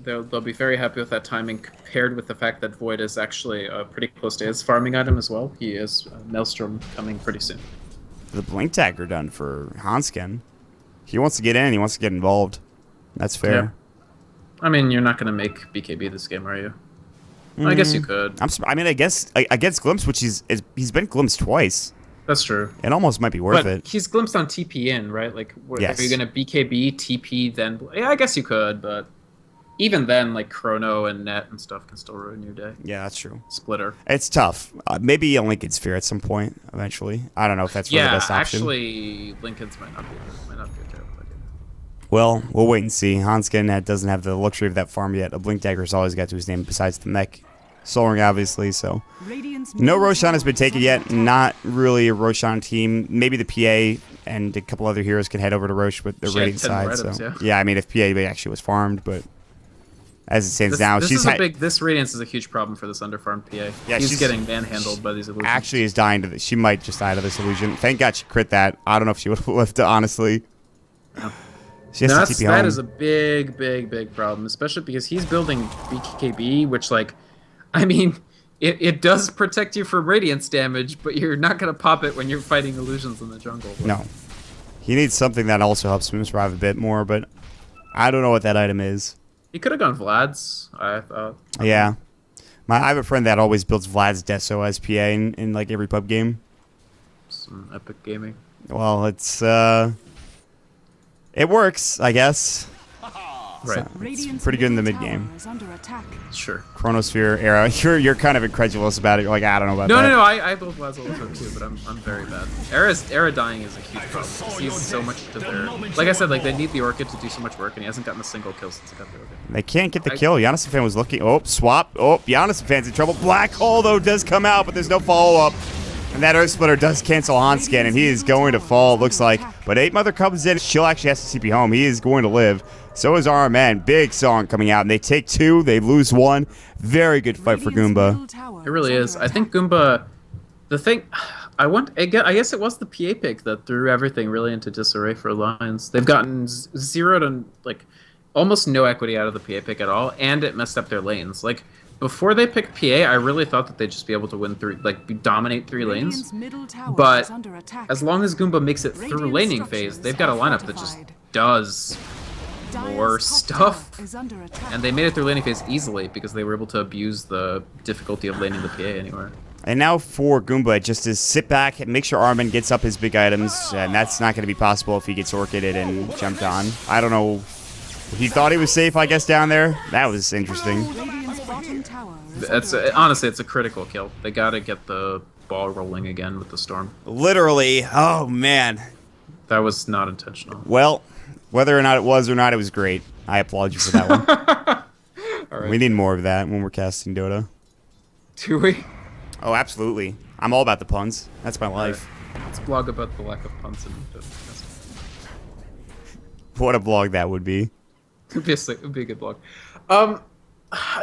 they'll be very happy with that timing compared with the fact that Void is actually pretty close to his farming item as well. He is Maelstrom coming pretty soon. The Blink Dagger done for Hansken. He wants to get in. He wants to get involved. That's fair. Yeah. I mean, you're not going to make BKB this game, are you? I guess you could. I guess against Glimpse, which he's been glimpsed twice. That's true. It almost might be worth it. He's glimpsed on TP in, right? Like, yes. Are you going to BKB, TP, then... Yeah, I guess you could, but even then, like, Chrono and Net and stuff can still ruin your day. Yeah, that's true. Splitter. It's tough. Maybe a Lincoln Sphere at some point, eventually. I don't know if that's really the best option. Actually, Lincoln's might not be a terrible idea. Well, we'll wait and see. Hansken doesn't have the luxury of that farm yet. A Blink Dagger's always got to his name besides the mech. Soul Ring, obviously, so. No Roshan has been taken yet. Not really a Roshan team. Maybe the PA and a couple other heroes can head over to Rosh with the rating side. Items, so yeah, I mean, if PA actually was farmed, but as it stands now, this Radiance is a huge problem for this underfarmed PA. Yeah, she's getting manhandled by these illusions. Actually, is dying to this. She might just die to this illusion. Thank God she crit that. I don't know if she would have lived it, honestly. No. That is a big, big, big problem, especially because he's building BKB, which, like, I mean, it does protect you from radiance damage, but you're not going to pop it when you're fighting illusions in the jungle. No. He needs something that also helps him survive a bit more, but I don't know what that item is. He could have gone Vlad's, I thought. Yeah. I have a friend that always builds Vlad's Deso as PA in like every pub game. Some epic gaming. Well, it works, I guess. Right. So it's pretty good in the mid game. Sure. Chronosphere era. You're kind of incredulous about it. You're like, I don't know about that. No. I build Vlad's all the time too, but I'm very bad. Era dying is a huge problem. He's so much to their. Like I said, like they need the Orchid to do so much work, and he hasn't gotten a single kill since he got the Orchid. They can't get the kill. Giannis Fan was looking. Oh, swap. Oh, Giannis Fan's in trouble. Black Hole though does come out, but there's no follow up. And that Earth Splitter does cancel Hansken, and he is going to fall, it looks like. But 8 Mother comes in. She'll actually has to TP home. He is going to live. So is RMN. Big song coming out. And they take 2. They lose 1. Very good fight for GOOMBA. It really is. I think GOOMBA... The thing... I guess it was the PA pick that threw everything really into disarray for Lions. They've gotten 0 to, like, almost no equity out of the PA pick at all, and it messed up their lanes. Like... Before they picked PA, I really thought that they'd just be able to win dominate 3 lanes. But as long as GOOMBA makes it through laning phase, they've got a lineup that just does more stuff. And they made it through laning phase easily because they were able to abuse the difficulty of laning the PA anywhere. And now for GOOMBA, just to sit back and make sure Armin gets up his big items, and that's not going to be possible if he gets orchided and jumped on. I don't know. He thought he was safe, I guess, down there. That was interesting. Honestly, it's a critical kill. They gotta get the ball rolling again with the storm. Literally. Oh, man. That was not intentional. Well, whether or not it was, it was great. I applaud you for that one. All right. We need more of that when we're casting Dota. Do we? Oh, absolutely. I'm all about the puns. That's my life. Right. Let's blog about the lack of puns in Dota. What a blog that would be. It would be a good blog.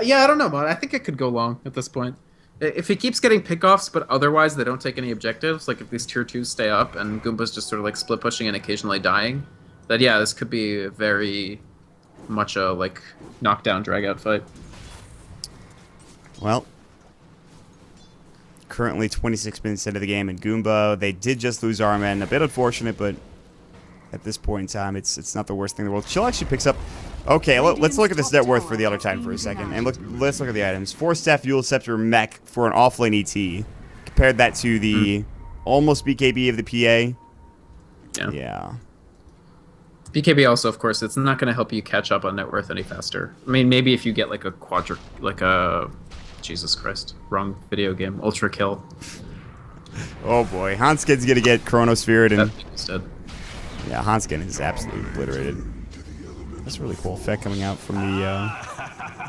Yeah, I don't know, man. I think it could go long at this point. If he keeps getting pickoffs, but otherwise they don't take any objectives, like if these tier 2s stay up and Goomba's just sort of like split pushing and occasionally dying, then yeah, this could be very much a like knockdown drag out fight. Well, currently 26 minutes into the game, and Goomba, they did just lose Armen. A bit unfortunate, but at this point in time, it's not the worst thing in the world. Chill actually picks up... Okay, let's look at this net worth for the other Titan for a second, and let's look at the items. 4-staff Yule Scepter Mech for an offlane ET. Compared that to the almost BKB of the PA. Yeah. BKB also, of course, it's not going to help you catch up on net worth any faster. I mean, maybe if you get like a Jesus Christ, wrong video game, Ultra Kill. Oh boy, Hanskin's gonna get Chronosphered, and instead. Yeah, Hanskin is absolutely obliterated. That's a really cool effect coming out from the.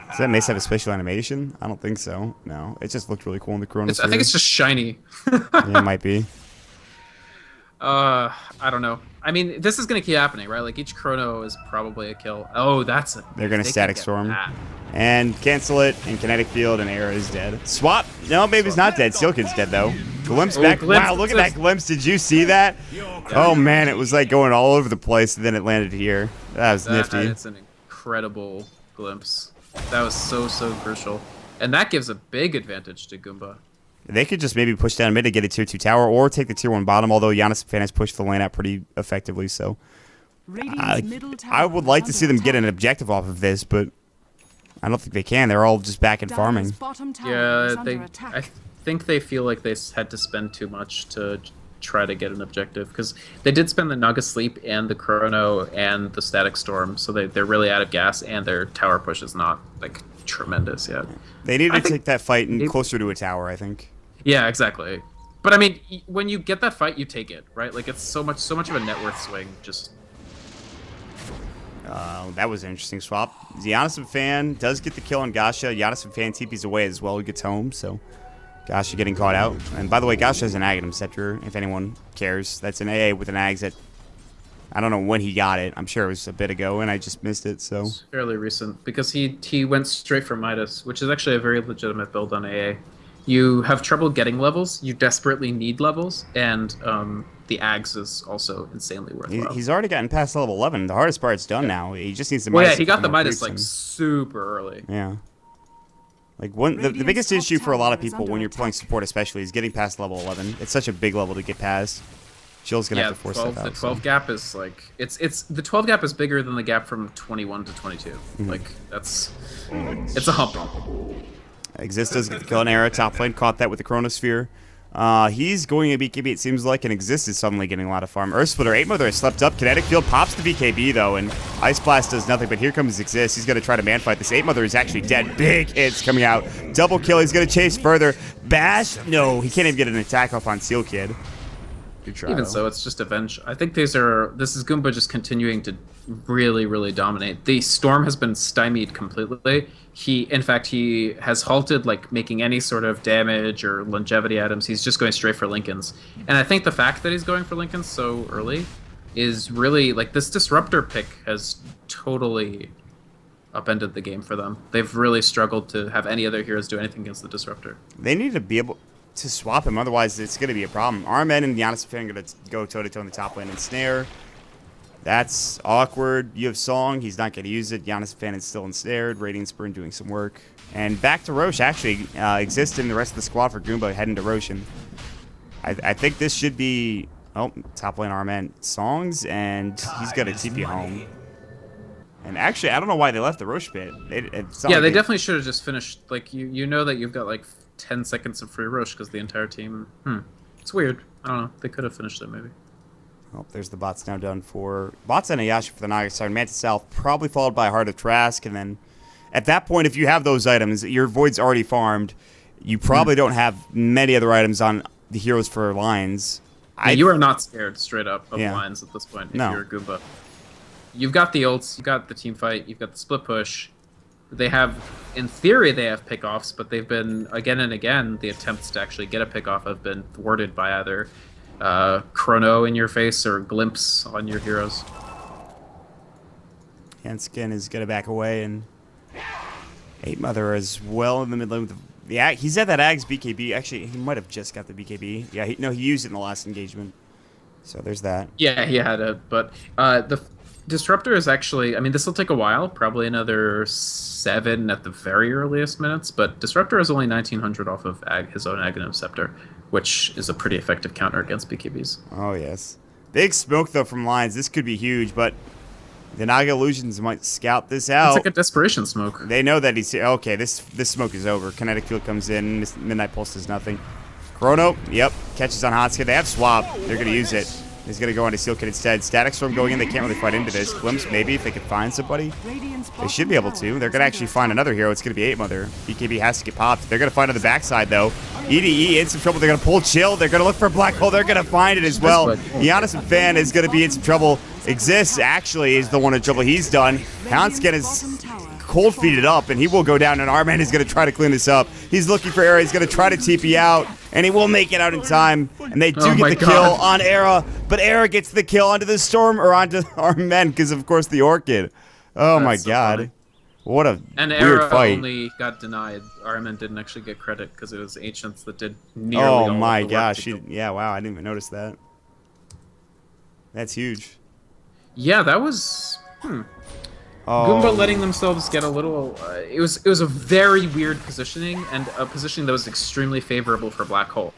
Does that Mace have a special animation? I don't think so. No, it just looked really cool in the Chronosphere. I think it's just shiny. Yeah, it might be. I don't know. I mean, this is gonna keep happening, right? Like each chrono is probably a kill. Oh, that's a. They're gonna static storm and cancel it, and kinetic field, and Era is dead. Swap. No, maybe he's not dead. Silkin's dead though. Glimpse back. Glimpse. Wow, look at that glimpse. Did you see that? Oh man, it was like going all over the place, and then it landed here. That was nifty. It's an incredible glimpse. That was so crucial, and that gives a big advantage to Goomba. They could just maybe push down mid to get a tier 2 tower, or take the tier 1 bottom, although Giannis Fan has pushed the lane out pretty effectively, so... I would like to see them get an objective off of this, but I don't think they can. They're all just back and farming. Yeah, I think they feel like they had to spend too much to try to get an objective, because they did spend the Naga Sleep and the Chrono and the Static Storm, so they're really out of gas, and their tower push is not, like, tremendous yet. They need to take that fight closer to a tower, I think. Yeah, exactly. But I mean, when you get that fight, you take it, right? Like it's so much of a net worth swing. Just that was an interesting swap. Giannis Fan does get the kill on Gasha. Giannis Fan TP's away as well. He gets home, so Gasha getting caught out. And by the way, Gasha has an Aghanim Scepter, if anyone cares. That's an AA with an Ags that I don't know when he got it. I'm sure it was a bit ago, and I just missed it. So it's fairly recent because he went straight for Midas, which is actually a very legitimate build on AA. You have trouble getting levels. You desperately need levels, and the Ags is also insanely worthwhile. He's already gotten past level 11. The hardest part's done now. He just needs the Midas. Midas. Yeah, he got the Midas like super early. Yeah. Like the biggest issue for a lot of people when you're playing support, especially, is getting past level 11. It's such a big level to get past. Chill's gonna have to force that out. The 12 gap is like it's the 12 gap is bigger than the gap from 21 to 22. Like it's a hump. Exist does get the kill on Era. Top lane caught that with the Chronosphere. He's going to BKB, it seems like, and Exist is suddenly getting a lot of farm. Earth Splitter, 8 Mother has slept up. Kinetic Field pops the BKB, though, and Ice Blast does nothing, but here comes Exist. He's going to try to man-fight this. 8 Mother is actually dead. Big hits coming out. Double kill. He's going to chase further. Bash? No, he can't even get an attack off on Seal Kid. Good try, even so, it's just Avenge. I think this is Goomba just continuing to really dominate. The Storm has been stymied completely. In fact, he has halted like making any sort of damage or longevity items. He's just going straight for Lincolns. And I think the fact that he's going for Lincolns so early is really like this Disruptor pick has totally upended the game for them. They've really struggled to have any other heroes do anything against the Disruptor. They need to be able to swap him, otherwise it's going to be a problem. Armen and Giannis Fan are going to go toe-to-toe in the top lane and snare. That's awkward. You have Song. He's not going to use it. Giannis Fan is still ensnared. Radiant Spurn doing some work. And back to Roche, actually. Exist in the rest of the squad for Goomba heading to Roshan. I think this should be... Oh, top lane Armen. Songs, and he's going to TP home. And actually, I don't know why they left the Roche pit. They definitely should have just finished. Like, you know that you've got, like, 10 seconds of free Roche because the entire team... It's weird. I don't know. They could have finished it, maybe. Oh, there's the bots now done for... Bots and Ayasha for the Naga Star. Mantis South probably followed by Heart of Trask. And then at that point, if you have those items, your Void's already farmed. You probably don't have many other items on the heroes for lines. Yeah, you are not scared straight up of lines at this point if you're a Goomba. You've got the ults, you've got the team fight, you've got the split push. They have, in theory, they have pickoffs, but they've been, again and again, the attempts to actually get a pickoff have been thwarted by either Chrono in your face or Glimpse on your heroes. Hanskin is going to back away, and 8 Mother as well in the mid lane with the Yeah, he's at that Ags BKB. Actually, he might have just got the BKB. Yeah, he used it in the last engagement. So there's that. Yeah, he had it, but the Disruptor is actually, I mean, this will take a while, probably another 7 at the very earliest minutes, but Disruptor is only 1900 off of his own Aghanim Scepter, which is a pretty effective counter against BKBs. Oh, yes. Big smoke, though, from Lions. This could be huge, but the Naga Illusions might scout this out. It's like a desperation smoke. They know that he's... Okay, this smoke is over. Kinetic Field comes in. Midnight Pulse does nothing. Chrono, yep, catches on Hotskid. They have Swap. They're going to use it. He's going to go into Seal Kit instead. Static Storm going in. They can't really fight into this. Glimpse, maybe, if they could find somebody. They should be able to. They're going to actually find another hero. It's going to be 8-Mother. BKB has to get popped. They're going to find on the backside, though. EDE in some trouble. They're going to pull Chill. They're going to look for a Black Hole. They're going to find it as well. Giannis and Fan is going to be in some trouble. Exists, actually, is the one in trouble he's done. Houndskin is cold feeded up, and he will go down, and Arman is going to try to clean this up. He's looking for Era. He's going to try to TP out, and he will make it out in time. And they do get the kill on Era, but Era gets the kill onto the Storm, or onto Arman, because, of course, the Orchid. Oh, my God. Funny. What a and weird Era fight. only got denied. Arman didn't actually get credit because it was Ancients that did nearly all Oh, my of the gosh. work. Yeah, wow. I didn't even notice that. That's huge. Yeah, that was... Oh. Goomba letting themselves get a little... it was a very weird positioning, and a positioning that was extremely favorable for Black Hole.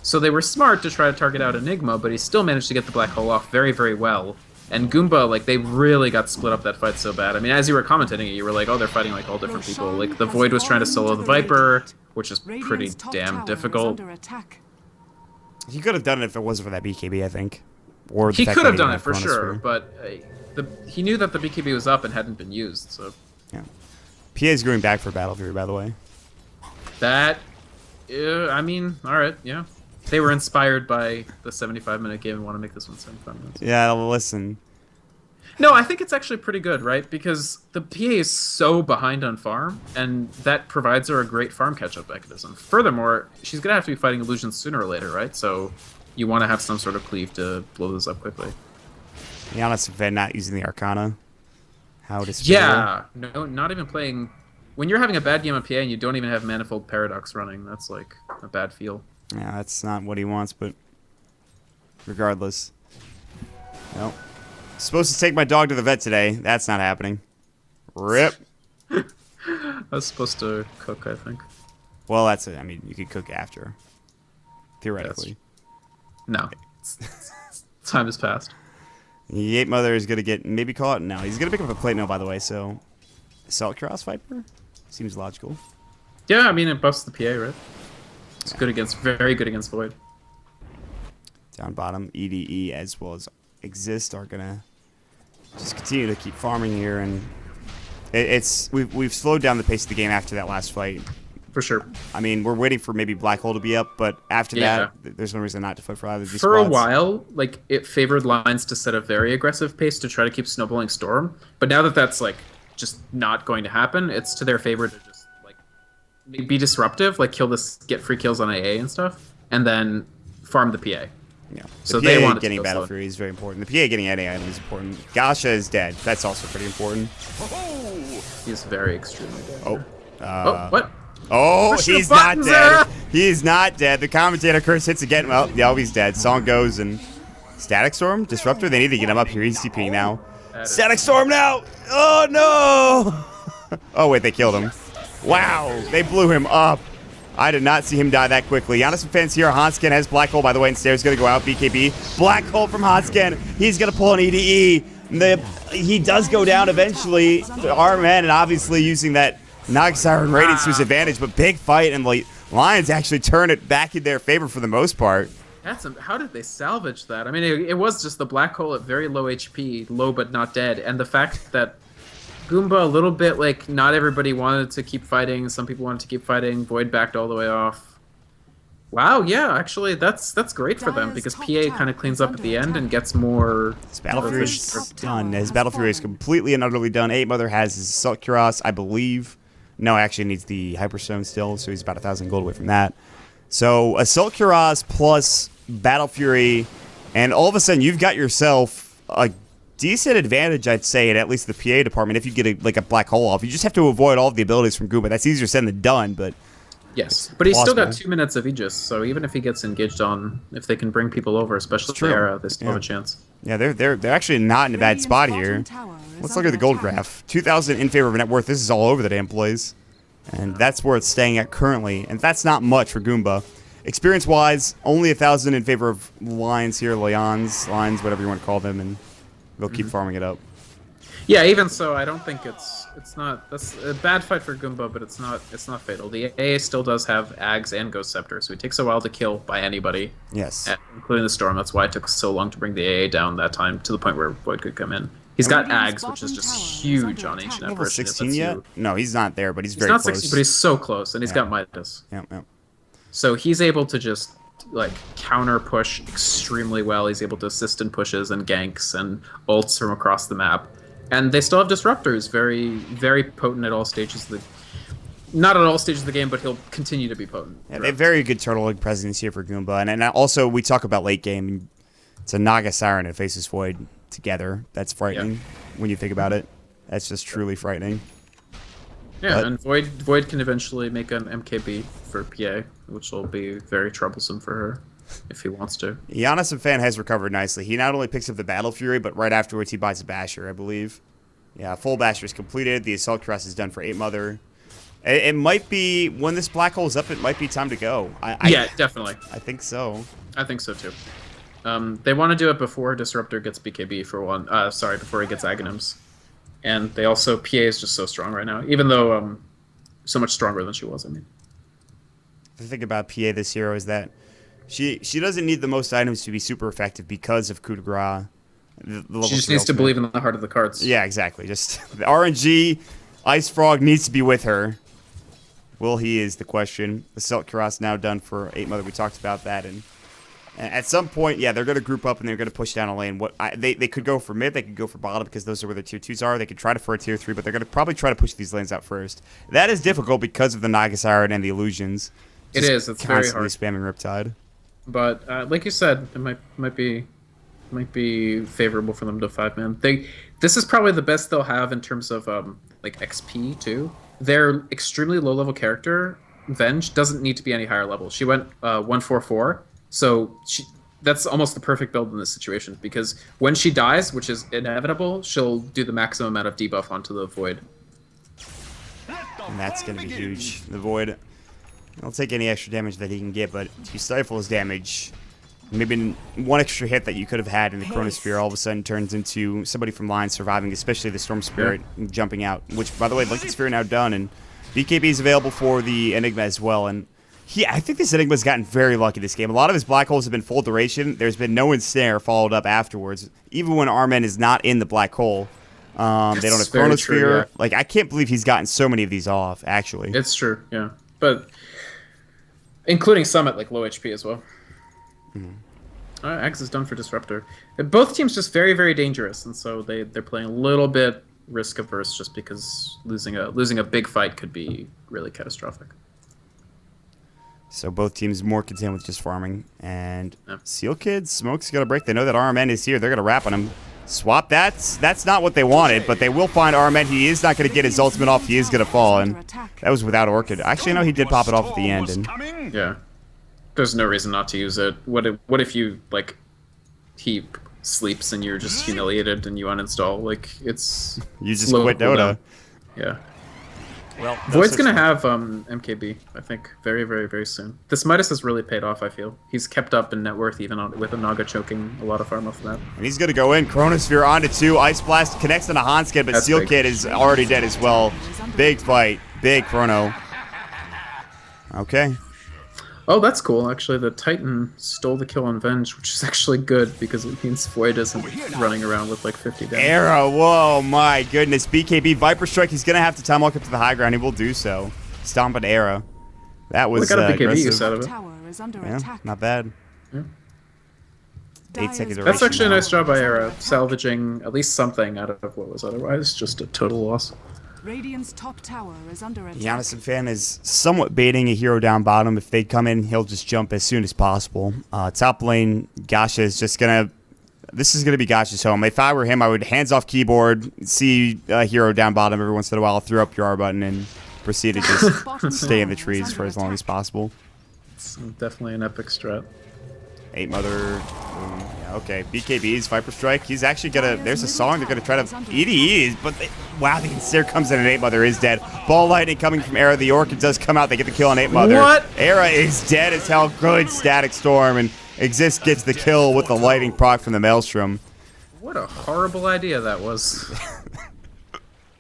So they were smart to try to target out Enigma, but he still managed to get the Black Hole off very, very well. And Goomba, like, they really got split up that fight so bad. I mean, as you were commentating it, you were like, oh, they're fighting, like, all different people. Like, the Void was trying to solo the Viper, which is pretty damn difficult. He could have done it if it wasn't for that BKB, I think. Or He could have done it for sure, but he knew that the BKB was up and hadn't been used, so... Yeah. PA is going back for Battle Fury, by the way. That... I mean, alright, yeah. They were inspired by the 75-minute game and want to make this one 75 minutes. Yeah, listen. No, I think it's actually pretty good, right? Because the PA is so behind on farm, and that provides her a great farm catch-up mechanism. Furthermore, she's going to have to be fighting illusions sooner or later, right? So you want to have some sort of cleave to blow this up quickly. To be honest, Ven not using the Arcana. How does Yeah, no, not even playing... When you're having a bad game of PA and you don't even have Manifold Paradox running, that's like a bad feel. Yeah, that's not what he wants, but regardless. Nope. Supposed to take my dog to the vet today. That's not happening. Rip. I was supposed to cook, I think. Well, that's it. I mean, you could cook after. Theoretically. No. Time has passed. The 8-Mother is going to get maybe call out. No, he's going to pick up a plate now, by the way, so... Assault Cross Viper? Seems logical. Yeah, I mean, it buffs the PA, right? It's good against, very good against Void. Down bottom, EDE as well as Exist are going to just continue to keep farming here, and we've slowed down the pace of the game after that last fight. For sure. I mean, we're waiting for maybe Black Hole to be up, but after that, there's no reason not to fight for either of these For squads. a while, like, it favored Lines to set a very aggressive pace to try to keep snowballing Storm, but now that that's, like, just not going to happen, it's to their favor to just, like, be disruptive, like, kill this, get free kills on AA and stuff, and then farm the PA. Yeah. So the they PA want getting Battle Fury is very important. The PA getting any item is important. Gasha is dead. That's also pretty important. He's very extremely dead. Oh. What? Oh, Push the he's not buttons, dead. Zara! He is not dead. The commentator curse hits again. Well, yeah, he's dead. Song goes, and Static Storm, Disruptor, they need to get him up here. He's TPing now. Static Storm now! Oh, no! Oh, wait, they killed him. Wow, they blew him up. I did not see him die that quickly. Giannis and fans here. Hanskin has Black Hole, by the way, and Stairs going to go out. BKB. Black Hole from Hanskin. He's going to pull an EDE. He does go down eventually. Arman, and obviously using that Nog Siren Radiance to his advantage, but big fight, and the Lions actually turn it back in their favor for the most part. How did they salvage that? I mean, it was just the Black Hole at very low HP, low but not dead, and the fact that Goomba a little bit, like, not everybody wanted to keep fighting, some people wanted to keep fighting, Void backed all the way off. Wow, yeah, actually, that's great for them, because PA kind of cleans up at the end and gets more... His Battle Fury is done. His Battle Fury is completely and utterly done. 8-Mother has his Assault Cuirass, I believe. No, actually needs the Hyperstone still, so he's about 1,000 gold away from that. So, Assault Cuirass plus Battle Fury, and all of a sudden you've got yourself a decent advantage, I'd say, at least the PA department if you get a Black Hole off. You just have to avoid all of the abilities from Goomba. That's easier said than done, but Yes, but he's still got plausible. 2 minutes of Aegis, so even if he gets engaged on, if they can bring people over, especially true. the Era, they still have Yeah. a chance. Yeah, they're actually not in a bad Radiant's spot bottom here. tower is Let's look at the under gold attack. graph. 2,000 in favor of net worth. This is all over the damn place. And that's where it's staying at currently. And that's not much for Goomba. Experience-wise, only 1,000 in favor of Lions here. Lions, whatever you want to call them. And they'll keep farming it up. Yeah, even so, I don't think it's not. That's a bad fight for Goomba, but it's not fatal. The AA still does have Ags and Ghost Scepter, so it takes a while to kill by anybody, Yes. including the Storm. That's why it took so long to bring the AA down that time to the point where Void could come in. He's got Radiant's Ags, which is bottom just tower is huge under on attack. Ancient Level Apparition. 16 yet? No, he's not there, but he's He's very not close. 16, but he's so close, and he's Yeah. got Midas. Yep. So he's able to just like counter push extremely well. He's able to assist in pushes and ganks and ults from across the map. And they still have disruptors, very, very potent at all stages of the not at all stages of the game, but he'll continue to be potent. Yeah, they have very good turtle egg presence here for Goomba. And also, we talk about late game. It's a Naga Siren and Faceless Void together. That's frightening when you think about it. That's just truly frightening. Yeah, But- and Void can eventually make an MKB for PA, which will be very troublesome for her if he wants to. Giannis Fan has recovered nicely. He not only picks up the Battle Fury, but right afterwards he buys a Basher, I believe. Yeah, full Basher is completed. The Assault Crest is done for 8 Mother. It might be, when this black hole is up, it might be time to go. Yeah, definitely. I think so. I think so too. They want to do it before Disruptor gets BKB for one. Before he gets Aghanims. And they also, PA is just so strong right now, even though so much stronger than she was, I mean. The thing about PA this hero is that she doesn't need the most items to be super effective because of coup de grace. The level She just 3 needs to ultimate. believe in the heart of the cards. Yeah, exactly. Just the RNG, Ice Frog needs to be with her. Will he is the question. The Silk Cross now done for 8 Mother. We talked about that. And at some point, yeah, they're going to group up and they're going to push down a lane. They could go for mid. They could go for bottom because those are where the tier 2s are. They could try to for a tier 3, but they're going to probably try to push these lanes out first. That is difficult because of the Naga Siren and the illusions. It Just is. It's very constantly hard. spamming Riptide. But like you said, it might be favorable for them to 5-man. This is probably the best they'll have in terms of like XP too. Their extremely low level character Venge doesn't need to be any higher level. She went 144, so that's almost the perfect build in this situation because when she dies, which is inevitable, she'll do the maximum amount of debuff onto the Void. And that's going to be huge. The Void, he'll take any extra damage that he can get, but if you stifle his damage, maybe one extra hit that you could have had in the Chronosphere all of a sudden turns into somebody from line surviving, especially the Storm Spirit jumping out, which, by the way, Lincoln Sphere now done, and BKB is available for the Enigma as well, and I think this Enigma's gotten very lucky this game. A lot of his black holes have been full duration. There's been no ensnare followed up afterwards, even when Armen is not in the black hole. They don't have very Chronosphere. true, yeah. Like, I can't believe he's gotten so many of these off, actually. It's true, yeah, but including some at like low HP as well. Axe is done for Disruptor. Both teams just very, very dangerous, and so they're playing a little bit risk averse just because losing a big fight could be really catastrophic. So both teams more content with just farming. And Yeah. Seal Kid, Smoke's going to break. They know that RMN is here. They're going to wrap on him. Swap, that's not what they wanted, but they will find RMN. He is not going to get his ultimate off. He is going to fall, and that was without Orchid. Actually, no, he did pop it off at the end. And Yeah, there's no reason not to use it. What if you like he sleeps and you're just humiliated and you uninstall? Like it's you just slow quit cooldown. Dota. Yeah. Well, Void's gonna have MKB, I think, very, very, very soon. This Midas has really paid off, I feel. He's kept up in net worth even with a Naga choking a lot of farm off the map. And he's going to go in. Chronosphere onto 2. Ice Blast connects on a Hanskid, but That's Seal big. Kid is already dead as well. Big fight. Big Chrono. Okay. Oh, that's cool, actually. The Titan stole the kill on Venge, which is actually good because it means Void isn't running around with like 50 damage. Arrow. Whoa, my goodness. BKB. Viper Strike. He's going to have to time walk up to the high ground. He will do so. Stomp an arrow. That was We got a BKB aggressive. use out of it. Tower is under Yeah, attack. not bad. 8 Dyer's second duration. That's actually a now. nice job by Era, salvaging at least something out of what was otherwise just a total loss. Radiant's top tower is under attack. Giannis Fan is somewhat baiting a hero down bottom. If they come in, he'll just jump as soon as possible. Top lane, Gasha is just going to... This is going to be Gasha's home. If I were him, I would hands off keyboard, see a hero down bottom every once in a while, throw up your R button, and proceed to just stay in the trees for as long as possible. It's definitely an epic strat. 8 Mother. Yeah, okay. BKB's Viper Strike. He's actually gonna. There's a song they're gonna try to. EDEs, but wow, there comes in an 8 Mother is dead. Ball lightning coming from Era. The Orchid does come out. They get the kill on 8 Mother. What? Era is dead as hell. Good Static Storm, and Exist gets the kill with the lightning proc from the Maelstrom. What a horrible idea that was.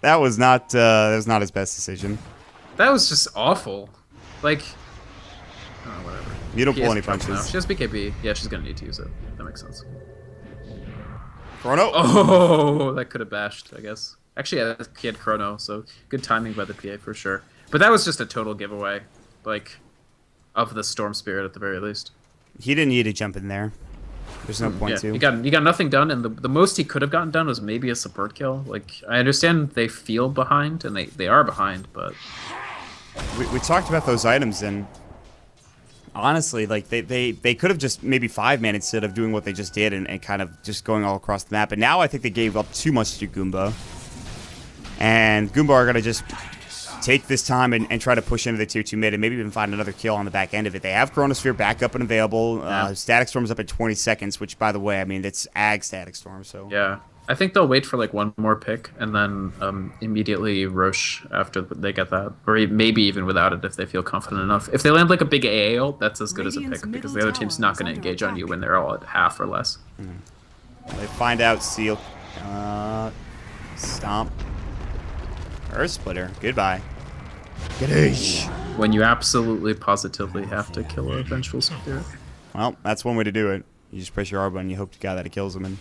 That was not his best decision. That was just awful. Like, oh, whatever. You don't She pull has any trunks now. punches. She has BKB. Yeah, she's gonna need to use it. That makes sense. Chrono. Oh, that could have bashed, I guess. Actually, yeah, he had Chrono, so good timing by the PA for sure. But that was just a total giveaway, like, of the Storm Spirit at the very least. He didn't need to jump in there. There's no point to. He got nothing done, and the most he could have gotten done was maybe a support kill. Like, I understand they feel behind, and they are behind, but... We talked about those items, and honestly, like they could have just maybe 5-man instead of doing what they just did and kind of just going all across the map. And now I think they gave up too much to GOOMBA. And GOOMBA are going to just take this time and try to push into the tier 2 mid and maybe even find another kill on the back end of it. They have Chronosphere back up and available. Static Storm's up at 20 seconds, which, by the way, I mean, it's Ag Static Storm, so... Yeah. I think they'll wait for, like, one more pick and then immediately Roche after they get that. Or maybe even without it if they feel confident enough. If they land, like, a big AA ult, that's as good as a pick because the other team's not going to engage on you when they're all at half or less. They find out Seal. Stomp. Earth Splitter. Goodbye. Ganesh. When you absolutely positively have to kill a Vengeful Spirit. Well, that's one way to do it. You just press your R button, you hope to God that it kills him, and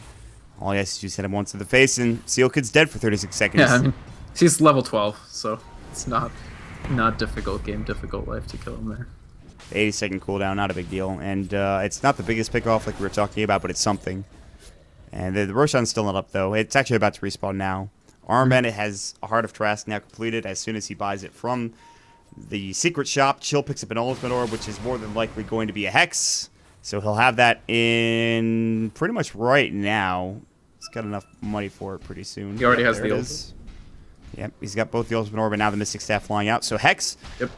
all he has to do is hit him once in the face, and Seal Kid's dead for 36 seconds. Yeah, I mean, he's level 12, so it's not difficult difficult life to kill him there. 80-second cooldown, not a big deal, and it's not the biggest pick-off like we were talking about, but it's something. And the Roshan's still not up, though. It's actually about to respawn now. Armband, it has a Heart of Trask now completed as soon as he buys it from the secret shop. Chill picks up an Ultimate Orb, which is more than likely going to be a Hex. So he'll have that in pretty much right now. He's got enough money for it pretty soon. He already has there the it ult. is. Yep, he's got both the Ultimate Orb and now the Mystic Staff flying out. So Hex, Yep.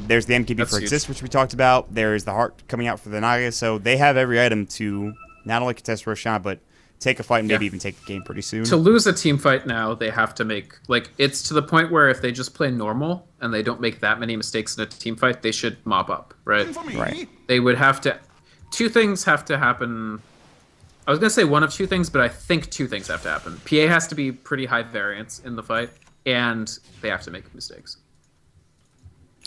there's the MKB That's for huge. Exist, which we talked about. There's the Heart coming out for the Naga. So they have every item to not only contest Roshan, but take a fight and maybe even take the game pretty soon. To lose a team fight now, they have to make, like, it's to the point where if they just play normal and they don't make that many mistakes in a team fight, they should mop up, right? Right. They would have to, two things have to happen. I was going to say one of two things, but I think two things have to happen. PA has to be pretty high variance in the fight, and they have to make mistakes.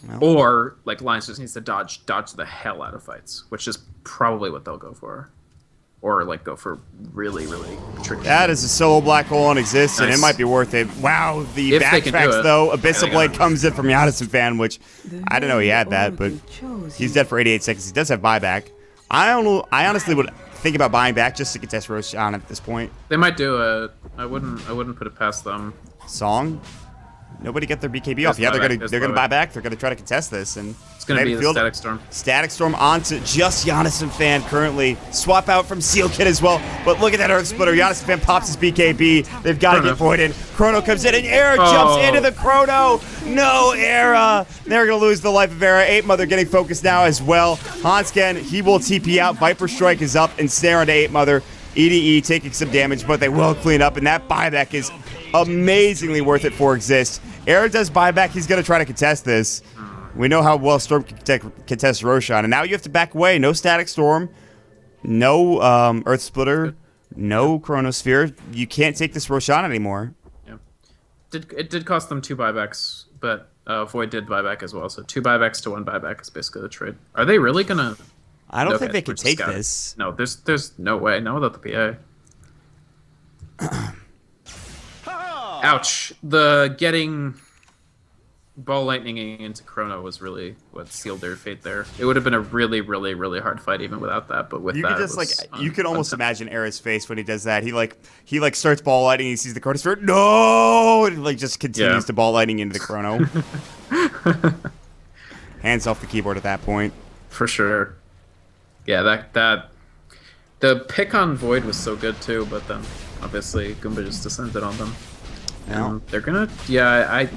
Well. Or, like, Lions just needs to dodge the hell out of fights, which is probably what they'll go for. Or, like, go for really, really tricky. That is a solo black hole on Exist, and it Nice. might be worth it. Wow, the If they can do backtracks, it. though. Abyssal Yeah, Blade comes in from Giannis and Fan, which I didn't know he had that, but he's dead for 88 seconds. He does have buyback. I don't know. I honestly would think about buying back just to contest Roshan at this point. They might do it. I wouldn't put it past them. Song. Nobody get their BKB There's off. Yeah, they're buyback, gonna there's buy back. They're gonna try to contest this, and It's going to be the field- Static Storm. Static Storm onto just Giannis and Fan currently. Swap out from Seal Kid as well. But look at that Earth Splitter. Giannis and Fan pops his BKB. They've got to Chrono. get voided. Chrono comes in and Era jumps into the Chrono. No, Era. They're going to lose the life of Era. 8 Mother getting focused now as well. Hanscan, he will TP out. Viper Strike is up and snare onto 8 Mother. EDE taking some damage, but they will clean up, and that buyback is amazingly worth it for Exist. Era does buyback. He's going to try to contest this. We know how well Storm can contest Roshan, and now you have to back away. No Static Storm, no Earth Splitter, no Chronosphere. You can't take this Roshan anymore. Yeah. It did cost them 2 buybacks, but Void did buyback as well. So 2 buybacks to 1 buyback is basically the trade. Are they really gonna? I don't Okay, think they we're can just take scouting. this. No, there's no way. Not without the PA. Ouch. The getting ball lightninging into Chrono was really what sealed their fate there. It would have been a really, really, really hard fight even without that. But with You that, could just it was you could almost untenable. imagine Era's face when he does that. He starts ball lighting. He sees the Chronosphere. No, and like just continues Yeah. to ball lighting into the Chrono. Hands off the keyboard at that point. For sure. Yeah, that the pick on Void was so good too, but then obviously GOOMBA just descended on them. Well. And they're gonna I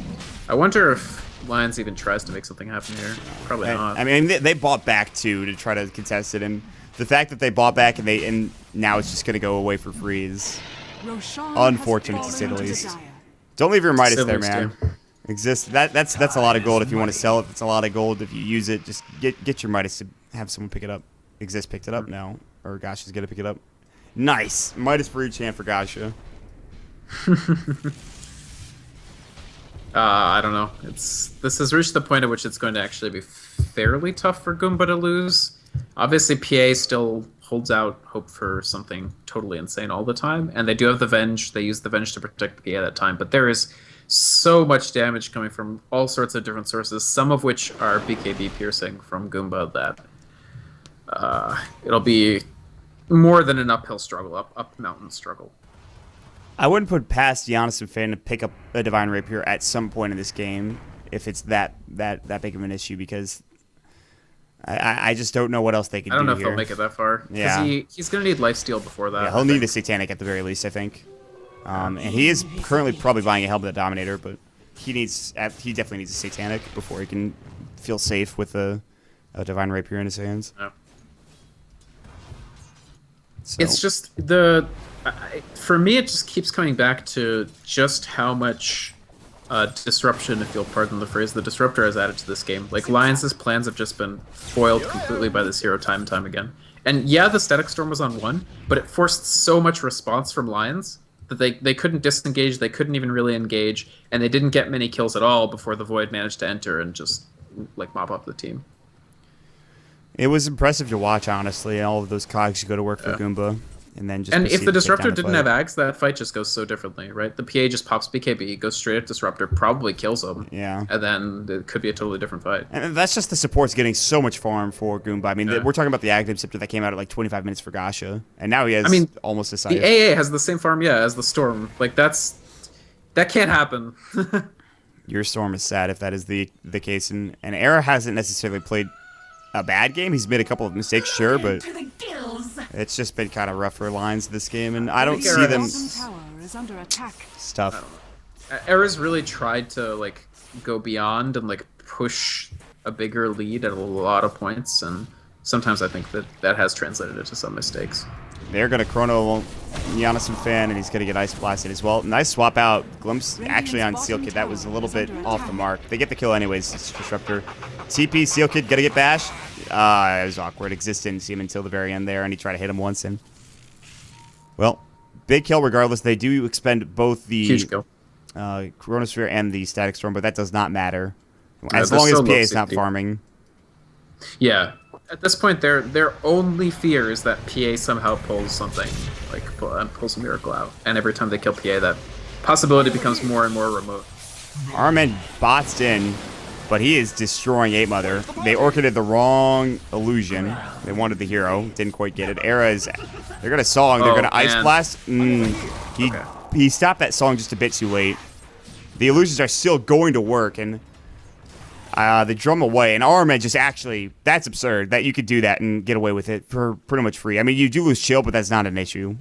wonder if Lions even tries to make something happen here. Probably not. I mean, they bought back too to try to contest it, and the fact that they bought back and now it's just going to go away for free is Roshan unfortunate to has say the fallen to least. dire. Don't leave your Midas there, Siblings man. too. That's a lot of gold if you want to sell it. That's a lot of gold if you use it. Just get your Midas to have someone pick it up. Exist picked it up now, or Gasha's gonna pick it up. Nice Midas for each hand for Gasha. I don't know. This has reached the point at which it's going to actually be fairly tough for Goomba to lose. Obviously, PA still holds out hope for something totally insane all the time, and they do have the Venge. They use the Venge to protect PA at that time, but there is so much damage coming from all sorts of different sources, some of which are BKB piercing from Goomba that it'll be more than an uphill struggle, up mountain struggle. I wouldn't put past Giannis and Finn to pick up a Divine Rapier at some point in this game if it's that big of an issue, because I just don't know what else they can do. I don't know if here. they'll make it that far. Yeah. He's going to need lifesteal before that. Yeah, he'll need a Satanic at the very least, I think. And he is currently probably buying a Helmet Dominator, but he definitely needs a Satanic before he can feel safe with a Divine Rapier in his hands. Yeah. So. It's just for me, it just keeps coming back to just how much disruption, if you'll pardon the phrase, the Disruptor has added to this game. Like, Lions' plans have just been foiled completely by this hero time and time again. And yeah, the Static Storm was on 1, but it forced so much response from Lions that they couldn't disengage, they couldn't even really engage, and they didn't get many kills at all before the Void managed to enter and just, like, mop up the team. It was impressive to watch, honestly. All of those cogs go to work for Goomba, and then just. And if proceed the to take Disruptor down the didn't fight. have Ags, that fight just goes so differently, right? The PA just pops BKB, goes straight at Disruptor, probably kills him. Yeah. And then it could be a totally different fight. And that's just the supports getting so much farm for Goomba. I mean, Yeah. we're talking about the Aghanim Scepter that came out at like 25 minutes for Gasha, and now he has almost a The side. AA has the same farm, as the Storm. Like, that can't happen. Your Storm is sad if that is the case, and Era hasn't necessarily played a bad game. He's made a couple of mistakes, sure, but it's just been kind of rough for Lions this game, and I don't think see Era them Bottom tower is under attack. stuff. Era's really tried to, like, go beyond and, like, push a bigger lead at a lot of points, and sometimes I think that has translated into some mistakes. They're going to Chrono Giannis and Fan, and he's going to get Ice Blasted as well. Nice swap out. Glimpse actually on Seal Kid. That was a little bit off the mark. They get the kill anyways. It's Disruptor. TP, Seal Kid, got to get bashed. It was awkward. Exist didn't see him until the very end there, and he tried to hit him once. And well, big kill regardless. They do expend both the Huge kill. Chronosphere and the Static Storm, but that does not matter. As they're long as still PA low is not safety. farming. Yeah. At this point, their only fear is that PA somehow pulls something, like pulls a miracle out. And every time they kill PA, that possibility becomes more and more remote. Armin botsed in, but he is destroying 8 Mother. They orchided the wrong illusion. They wanted the hero, didn't quite get it. Era is, they're gonna song, they're gonna Ice man. Blast. He stopped that song just a bit too late. The illusions are still going to work, and they drum away. And Armin just actually, that's absurd that you could do that and get away with it for pretty much free. I mean, you do lose chill, but that's not an issue.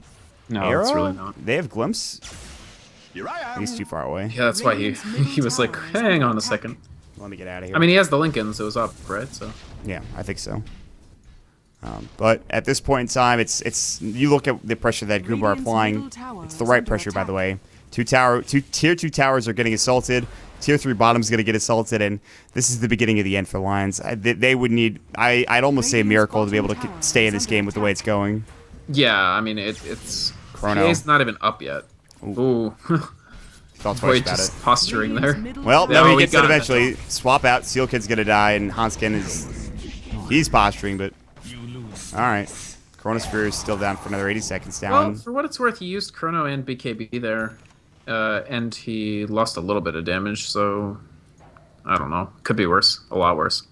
No, Era, it's really not. they have glimpse. He's too far away. Yeah, that's why he was like, hang on a second. Let me get out of here. I mean, he has the Lincoln, so it was up, right? So Yeah, I think so. But at this point in time, it's you look at the pressure that Goomba are Radiant's applying. middle tower It's the is right under pressure, by the attack. way. Tier 2 towers are getting assaulted. Tier 3 bottom's going to get assaulted, and this is the beginning of the end for Lions. They would need, I'd almost say a miracle to be able to stay in this game with the way it's going. yeah, I mean, it's Chrono. PA's not even up yet. Ooh. Thought twice Boy, about just it. posturing there. Well, Yeah, no, he we gets it got it. eventually. Swap out. Seal Kid's going to die, and Hanskin he's posturing, but all right. Chronosphere is still down for another 80 seconds down. Well, for what it's worth, he used Chrono and BKB there, and he lost a little bit of damage, so I don't know. Could be worse. A lot worse.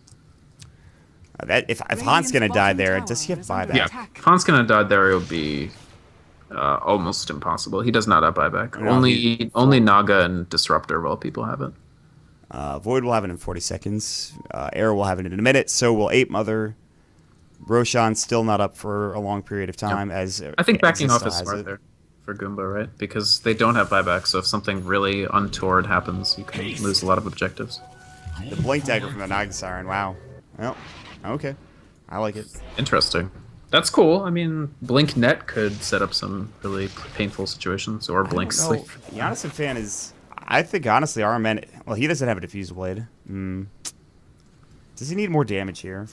If Han's going to die there, does he have buyback? Yeah, if Han's gonna die there, it would be almost impossible. He does not have buyback. No, only Naga and Disruptor, well, people have it. Void will have it in 40 seconds. Air will have it in a minute. So will 8 Mother. Roshan still not up for a long period of time. As I think backing Exist off still is has smart it. there for Goomba, right? Because they don't have buyback, so if something really untoward happens, you can lose a lot of objectives. The Blink Dagger from the Naga Siren. Wow. Well, okay. I like it. Interesting. That's cool. I mean, Blink Net could set up some really painful situations, or Blink Sleep. Giannis fan is... I think, honestly, RMN... Well, he doesn't have a Diffuse Blade. Does he need more damage here?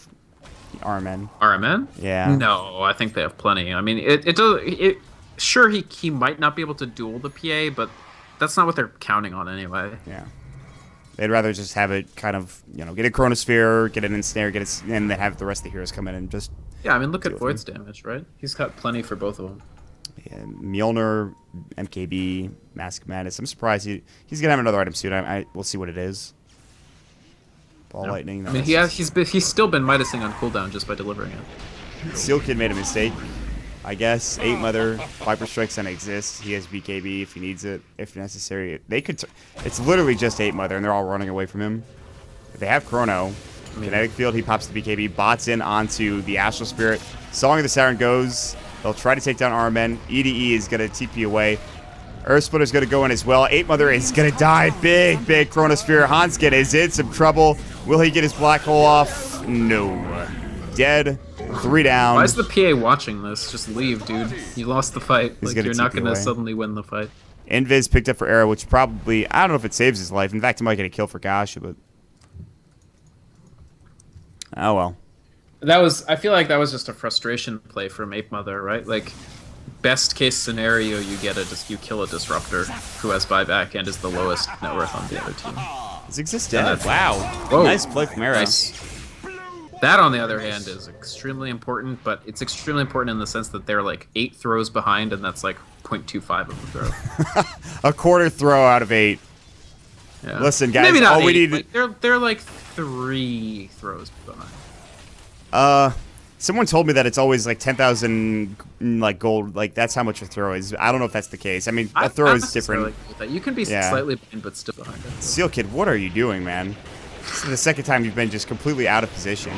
RMN. RMN? Yeah. No, I think they have plenty. I mean, it does... Sure, he might not be able to duel the PA, but that's not what they're counting on anyway. Yeah. They'd rather just have it kind of, get a Chronosphere, get an Ensnare, and then have the rest of the heroes come in and just... Yeah, I mean, look at Void's damage, right? He's got plenty for both of them. Yeah, Mjolnir, MKB, Mask of Madness. I'm surprised he's going to have another item soon. We'll see what it is. Ball Lightning. I mean, he's still been Midasing on cooldown just by delivering it. Seal Kid made a mistake. I guess 8 Mother, Viper Strike's gonna exist. He has BKB if he needs it, if necessary. They could. It's literally just 8 Mother, and they're all running away from him. If they have Chrono, Kinetic Field, he pops the BKB, bots in onto the Astral Spirit. Song of the Siren goes. They'll try to take down RMN. EDE is gonna TP away. Earth Splitter's gonna go in as well. 8 Mother is gonna die. Big Chronosphere. Hanskin is in some trouble. Will he get his black hole off? No. Dead. 3 down. Why is the PA watching this? Just leave, dude. You lost the fight. He's Like, you're not TP gonna away. suddenly win the fight. Invis picked up for Era, which probably, I don't know if it saves his life. In fact, he might get a kill for Gasha, but... Oh, well. I feel like that was just a frustration play from Ape Mother, right? Like, best case scenario, you kill a Disruptor who has buyback and is the lowest net worth on the other team. It's exist dead. Yeah, Wow. Whoa. Nice play from Era. Nice. That, on the other hand, is extremely important, but it's extremely important in the sense that they're like 8 throws behind, and that's like 0.25 of the throw. A quarter throw out of 8. Yeah. Listen, guys, maybe not all 8, we need... like, they're like 3 throws behind. Someone told me that it's always like 10,000 like gold. Like, that's how much a throw is. I don't know if that's the case. I mean, a throw is different. You can be slightly behind, but still behind it. Seal Kid, what are you doing, man? This is the second time you've been just completely out of position.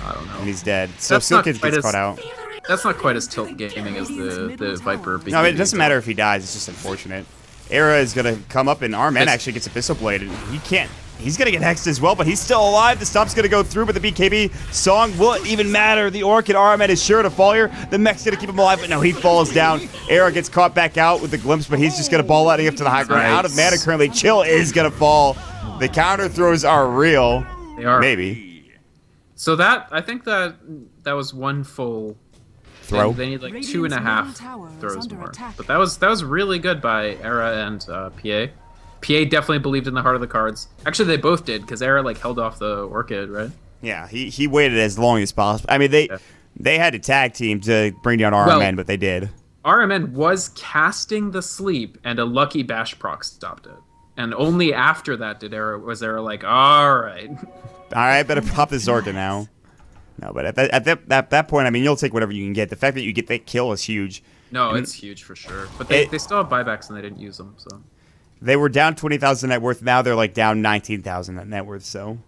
I don't know. And he's dead. So Seal Kid gets caught out. That's not quite as tilt gaming as the Viper. No, it doesn't matter if he dies. It's just unfortunate. Era is going to come up, and Armen actually gets Abyssal Blade, and he can't. He's going to get hexed as well, but he's still alive. The stump's going to go through, but the BKB song will it even matter. The Orchid Armen is sure to fall here. The mech's going to keep him alive, but no, he falls down. Era gets caught back out with the glimpse, but he's just going to ball lightning up to the high ground. Out of mana currently. Chill is going to fall. The counter throws are real. They are. Maybe. So I think that was one full throw. They need like 2.5 throws more. But that was really good by Era and PA. PA definitely believed in the heart of the cards. Actually, they both did, because Era like held off the Orchid, right? Yeah, he waited as long as possible. I mean, they had to tag team to bring down RMN, but they did. RMN was casting the sleep, and a lucky bash proc stopped it. And only after that was Era like, all right, better pop this Orchid now. No, but at that point, I mean, you'll take whatever you can get. The fact that you get that kill is huge. No, it's huge for sure. But they still have buybacks, and they didn't use them, so. They were down 20,000 net worth. Now they're like down 19,000 net worth. So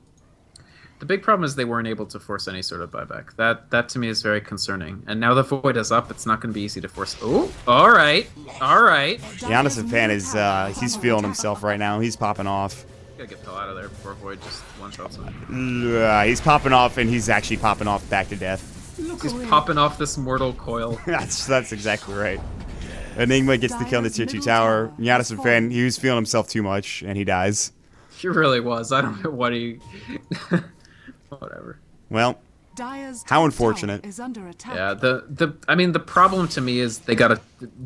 the big problem is they weren't able to force any sort of buyback. That to me is very concerning. And now the Void is up. It's not going to be easy to force. Oh, all right. Giannis fan is he's feeling himself right now. He's popping off. Gotta get the hell out of there before Void just one shots him. He's popping off, and he's actually popping off back to death. He's popping off this mortal coil. that's exactly right. Enigma gets the kill in the tier 2 tower. Giannis fan, he was feeling himself too much, and he dies. He really was. I don't know what he... Whatever. Well, how unfortunate. Yeah, I mean, the problem to me is the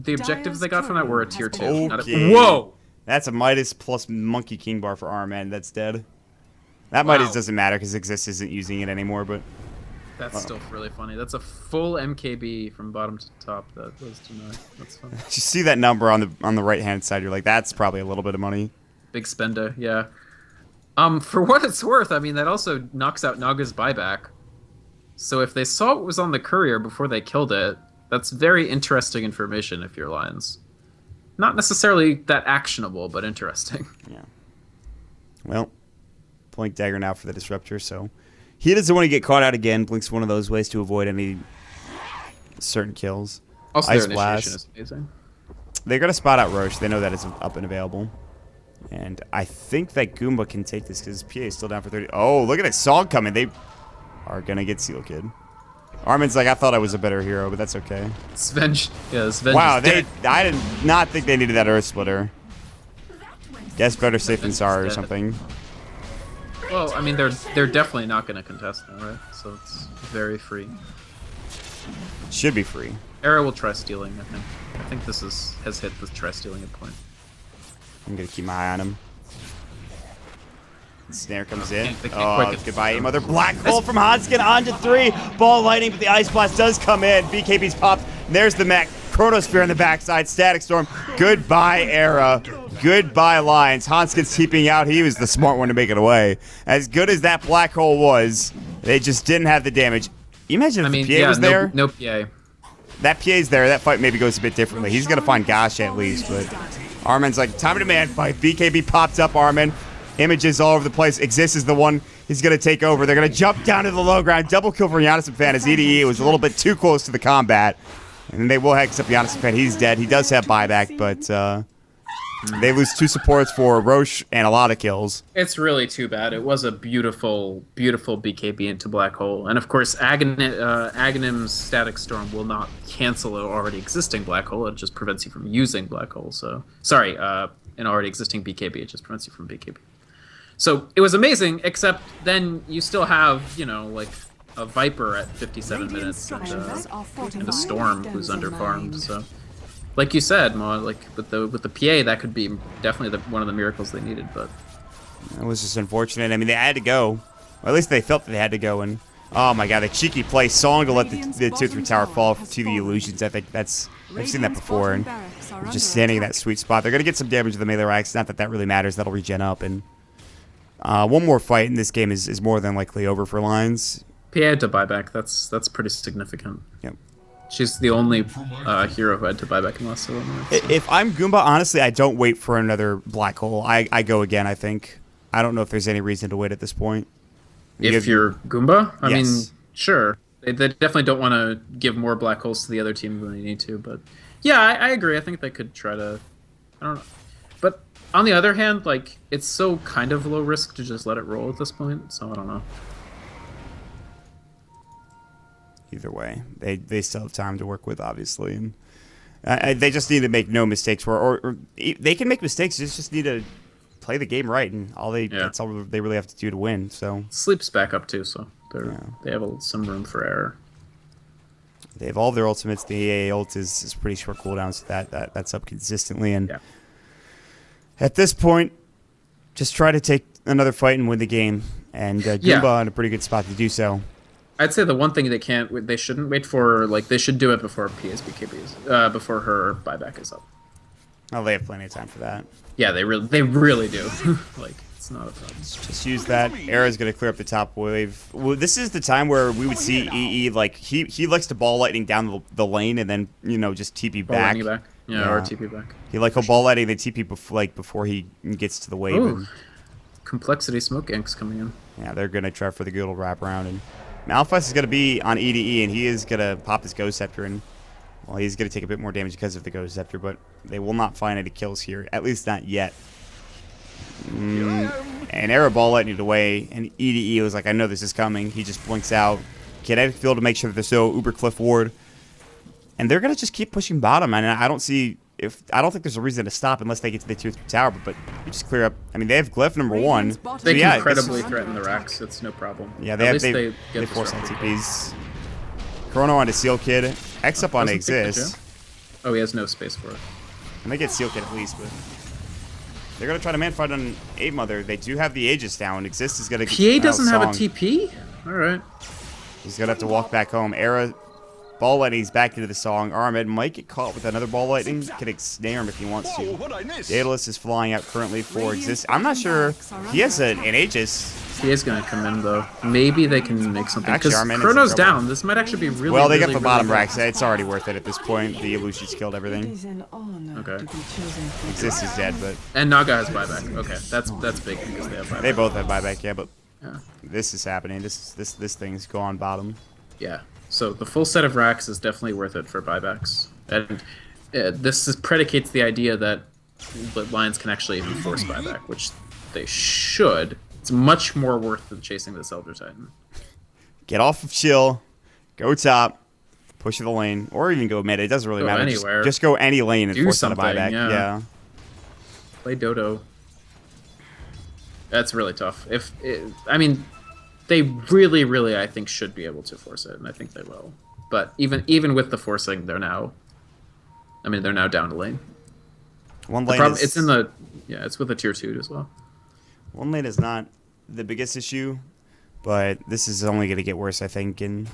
objectives they got from that were a tier 2. Okay. Whoa! That's a Midas plus Monkey King bar for Armen. That's dead. That Midas doesn't matter because Exist isn't using it anymore, but... That's still really funny. That's a full MKB from bottom to top. That was denied. That's fun. You see that number on the right hand side, you're like, that's probably a little bit of money. Big spender, yeah. For what it's worth, I mean, that also knocks out Naga's buyback. So if they saw what was on the courier before they killed it, that's very interesting information if you're Lions. Not necessarily that actionable, but interesting. Yeah. Well, Blink Dagger now for the Disruptor, so... He doesn't want to get caught out again. Blink's one of those ways to avoid any certain kills. Also, Ice their Blast. initiation is amazing. They're going to spot out Roche. They know that it's up and available. And I think that Goomba can take this because PA is still down for 30. Oh, look at that song coming. They are going to get Seal Kid. Armin's like, I thought I was a better hero, but that's okay. Sven, yeah, Sven. Wow, I did not think they needed that Earth Splitter. Guess better safe than sorry or something. Well, I mean, they're definitely not going to contest now, right? So it's very free. Should be free. Era will try stealing, I think. I think this has hit the try stealing at point. I'm going to keep my eye on him. Snare comes in. They can't Oh, quite goodbye, mother. Black hole from Hanskin on to 3. Ball lightning, but the Ice Blast does come in. BKB's popped. And there's the mech. Chronosphere on the backside. Static Storm. Goodbye, Era. Goodbye, Lions. Hanskin's keeping out. He was the smart one to make it away. As good as that black hole was, they just didn't have the damage. You imagine if the PA was there? No PA. That PA's there. That fight maybe goes a bit differently. He's going to find Gosh at least, but Armin's like, time to man fight. BKB pops up Armin. Images all over the place. Exist is the one he's going to take over. They're going to jump down to the low ground. Double kill for Giannis and Fan as EDE was a little bit too close to the combat. And they will hex up Giannis and Fan. He's dead. He does have buyback, but they lose 2 supports for Roche and a lot of kills. It's really too bad. It was a beautiful, beautiful BKB into Black Hole. And of course, Aghanim's Static Storm will not cancel an already existing Black Hole. It just prevents you from using Black Hole. So, sorry, an already existing BKB. It just prevents you from BKB. So it was amazing, except then you still have, you know, like a Viper at 57 minutes and a Storm who's underfarmed. So, like you said, Maut, like with the PA, that could be definitely one of the miracles they needed. But it was just unfortunate. I mean, they had to go. Or at least they felt that they had to go. And oh my god, the cheeky play song to let the 2-3 tower fall to the illusions. I think I've seen that before. And just standing in that sweet spot. They're gonna get some damage with the melee racks. Not that really matters. That'll regen up. And one more fight in this game is more than likely over for Lions. PA had to buyback. That's pretty significant. Yep. She's the only hero who had to buyback in the last 7 minutes. So. If I'm Goomba, honestly, I don't wait for another black hole. I go again, I think. I don't know if there's any reason to wait at this point. If you're Goomba? I Yes. mean, sure. They definitely don't want to give more black holes to the other team when they need to, but yeah, I agree. I think they could try to... I don't know. But on the other hand, like, it's so kind of low risk to just let it roll at this point, so I don't know. Either way, they still have time to work with, obviously, and they just need to make no mistakes. Or they can make mistakes. They just need to play the game right, and that's all they really have to do to win. So Sleep's back up too, so they have some room for error. They have all their ultimates. The EA ult is pretty short cooldown, so that's up consistently. And at this point, just try to take another fight and win the game. And Goomba in a pretty good spot to do so. I'd say the one thing they shouldn't wait for, like, they should do it before PSBKB before her buyback is up. Oh, they have plenty of time for that. Yeah, they really do. Like, it's not a problem. Just use that. Era's going to clear up the top wave. Well, this is the time where we would see EE, like, he likes to ball lightning down the lane and then, you know, just TP back. Yeah, or TP back. He'll ball lightning, then TP before he gets to the wave. Ooh, Complexity Smoke Inks coming in. Yeah, they're going to try for the good old wrap around. And Malphite is going to be on EDE, and he is going to pop his Ghost Scepter, and well, he's going to take a bit more damage because of the Ghost Scepter, but they will not find any kills here, at least not yet. And Era ball lightning away, and EDE was like, I know this is coming. He just blinks out. Kinetic Field to make sure that there's no Uber Cliff Ward. And they're going to just keep pushing bottom, and I don't think there's a reason to stop unless they get to the 2-3 tower, but you just clear up. I mean, they have Glyph number 1. They can incredibly threaten the racks. It's no problem. Yeah, they force TPs. Chrono onto Seal Kid. X up on Exist. Oh, he has no space for it. And they get Seal Kid at least, but they're going to try to man fight on 8 Mother. They do have the Aegis down. Exist is going to PA doesn't have a TP? Alright. He's going to have to walk back home. Era ball lightning's back into the song. Armed might get caught with another ball lightning. Can snare him if he wants to. Daedalus is flying out currently for Exist. I'm not sure. He has an Aegis. He is going to come in, though. Maybe they can make something. Actually, because Chrono's down. This might actually be really well, they really, got the bottom racks. It's already worth it at this point. The illusions killed everything. Okay. Exist is dead, but... And Naga has buyback. Okay, that's big because they have buyback. They both have buyback, yeah, but this is happening. This thing's going bottom. Yeah. So the full set of racks is definitely worth it for buybacks. And this predicates the idea that Lions can actually even force buyback, which they should. It's much more worth than chasing this Elder Titan. Get off of chill, go top, push the lane, or even go mid. It doesn't really Go matter. anywhere. Just go any lane and Do force out a something, buyback. yeah. Play Dodo. That's really tough. I mean, they really, really, I think, should be able to force it, and I think they will. But even with the forcing, they're now down to lane. One The lane problem, is, it's with a tier 2 as well. one lane is not the biggest issue, but this is only going to get worse, I think. And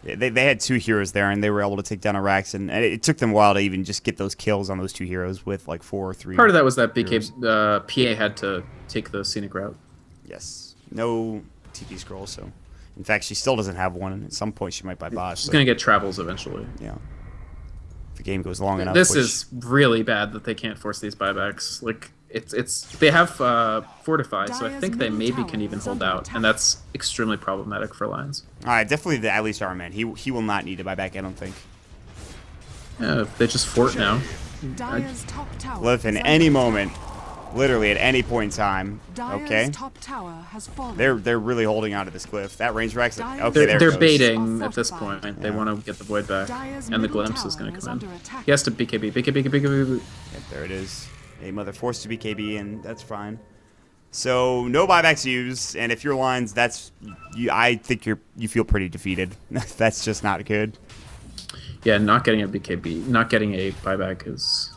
they had 2 heroes there, and they were able to take down a Rax, and it took them a while to even just get those kills on those 2 heroes with like 4 or 3. Part of that was that heroes. PA had to take the scenic route. Yes. No TP scroll, so. In fact, she still doesn't have one. At some point, she might buy bot. She's going to get travels eventually. Yeah. If the game goes long enough. This is really bad that they can't force these buybacks. Like, they have Fortify, so I think they maybe can even hold out, and that's extremely problematic for Lions. All right, definitely the at least Arman. He will not need to buy back, I don't think. Yeah, they just fort now. Dire's top tower Live in is any under moment, literally at any point in time. Dire's Okay. top tower has fallen. They're really holding on to this glyph. That range Rax. Dire's Okay, there it They're goes. baiting at this point. They Yeah. want to get the void back, Dire's and the middle glimpse is tower going to is come in. under attack. He has to BKB. Yep, there it is. A mother forced to be KB, and that's fine. So no buybacks used, and if you're Lions, that's I think you feel pretty defeated. That's just not good. Yeah, not getting a BKB, not getting a buyback is.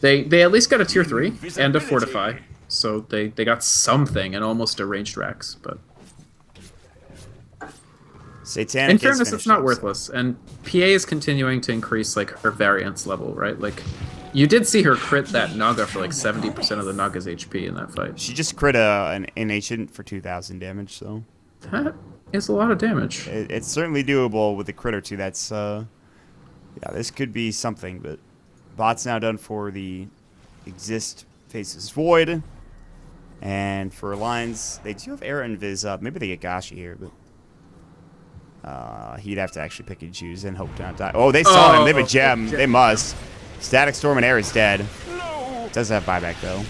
They at least got a tier 3 and a Fortify, so they got something and almost a ranged Rax, but. Satanic. In is fairness, finished it's not up, worthless, and PA is continuing to increase like her variance level, right? Like, you did see her crit that Naga for like 70% of the Naga's HP in that fight. She just crit an ancient for 2,000 damage, so That is a lot of damage. it's certainly doable with a crit or 2. That's yeah, this could be something. But bot's now done for the exist faces void, and for Lions, they do have Era and Viz up. Maybe they get Gashi here, but. He'd have to actually pick and choose and hope to not die. Oh, they saw him. They have a gem. They must. Static Storm and Air is dead. Does have buyback, though.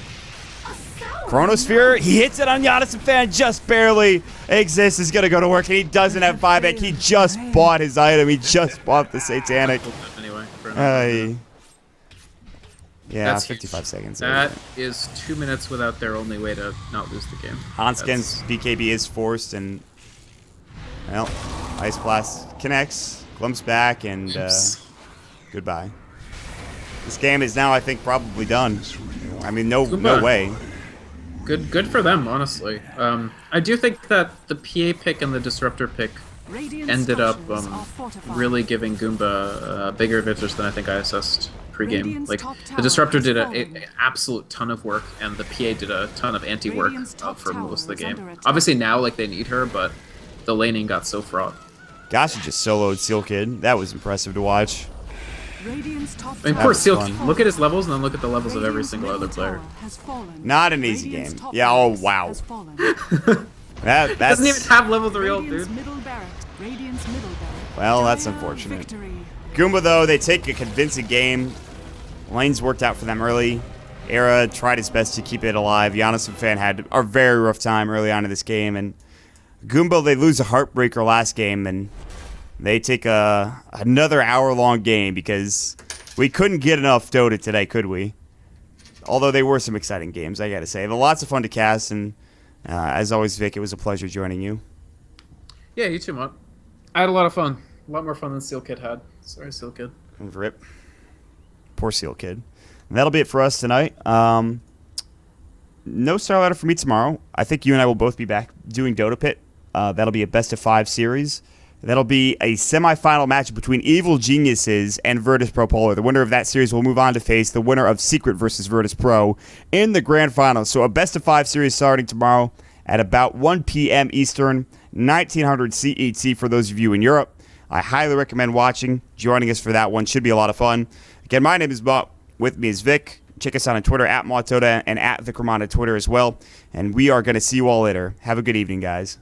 Chronosphere, he hits it on Giannis and Fan just barely. Exist is going to go to work, and he doesn't have buyback. He just bought his item. He just bought the Satanic. Anyway, Yeah, That's 55 huge. seconds. That is 2 minutes without their only way to not lose the game. Hanskin's BKB is forced, and, well, Ice Blast connects, glimpse back, and goodbye. This game is now, I think, probably done. I mean, no way. Good for them, honestly. I do think that the PA pick and the Disruptor pick Radiant ended up structures are fortified. really giving Goomba a bigger advantage than I think I assessed pregame. Radiant's Like, top the tower Disruptor has did fallen. an absolute ton of work, and the PA did a ton of anti-work Radiant's top for tower most of the is game. under attack. Obviously now, like, they need her, but the laning got so fraught. Gosh, he just soloed Seal Kid. That was impressive to watch. Radiant's top I mean, tower poor was Seal, fun. look at his levels and then look at the levels of every Radiant's single other middle player. tower has fallen. Not an easy Radiant's game. top Yeah, oh, barracks wow. has fallen. That's Doesn't even have levels of real, Radiant's dude. middle barracks. Radiant's middle barracks. Well, that's Dire unfortunate. Victory. Goomba, though, they take a convincing game. Lanes worked out for them early. Era tried his best to keep it alive. Giannis and Fan had a very rough time early on in this game. And Goomba, they lose a heartbreaker last game, and they take another hour-long game because we couldn't get enough Dota today, could we? Although they were some exciting games, I gotta say. But lots of fun to cast, and as always, Vic, it was a pleasure joining you. Yeah, you too, Maut. I had a lot of fun. A lot more fun than Seal Kid had. Sorry, Seal Kid. Rip. Poor Seal Kid. And that'll be it for us tonight. No Starladder for me tomorrow. I think you and I will both be back doing Dota Pit. That'll be a best-of-5 series. That'll be a semifinal match between Evil Geniuses and Virtus Pro Polar. The winner of that series will move on to face the winner of Secret versus Virtus Pro in the grand final. So a best-of-5 series starting tomorrow at about 1 p.m. Eastern, 1900 CET for those of you in Europe. I highly recommend watching, joining us for that one. Should be a lot of fun. Again, my name is Maut. With me is Vic. Check us out on Twitter, @MautToda, and @Vykromond on Twitter as well. And we are going to see you all later. Have a good evening, guys.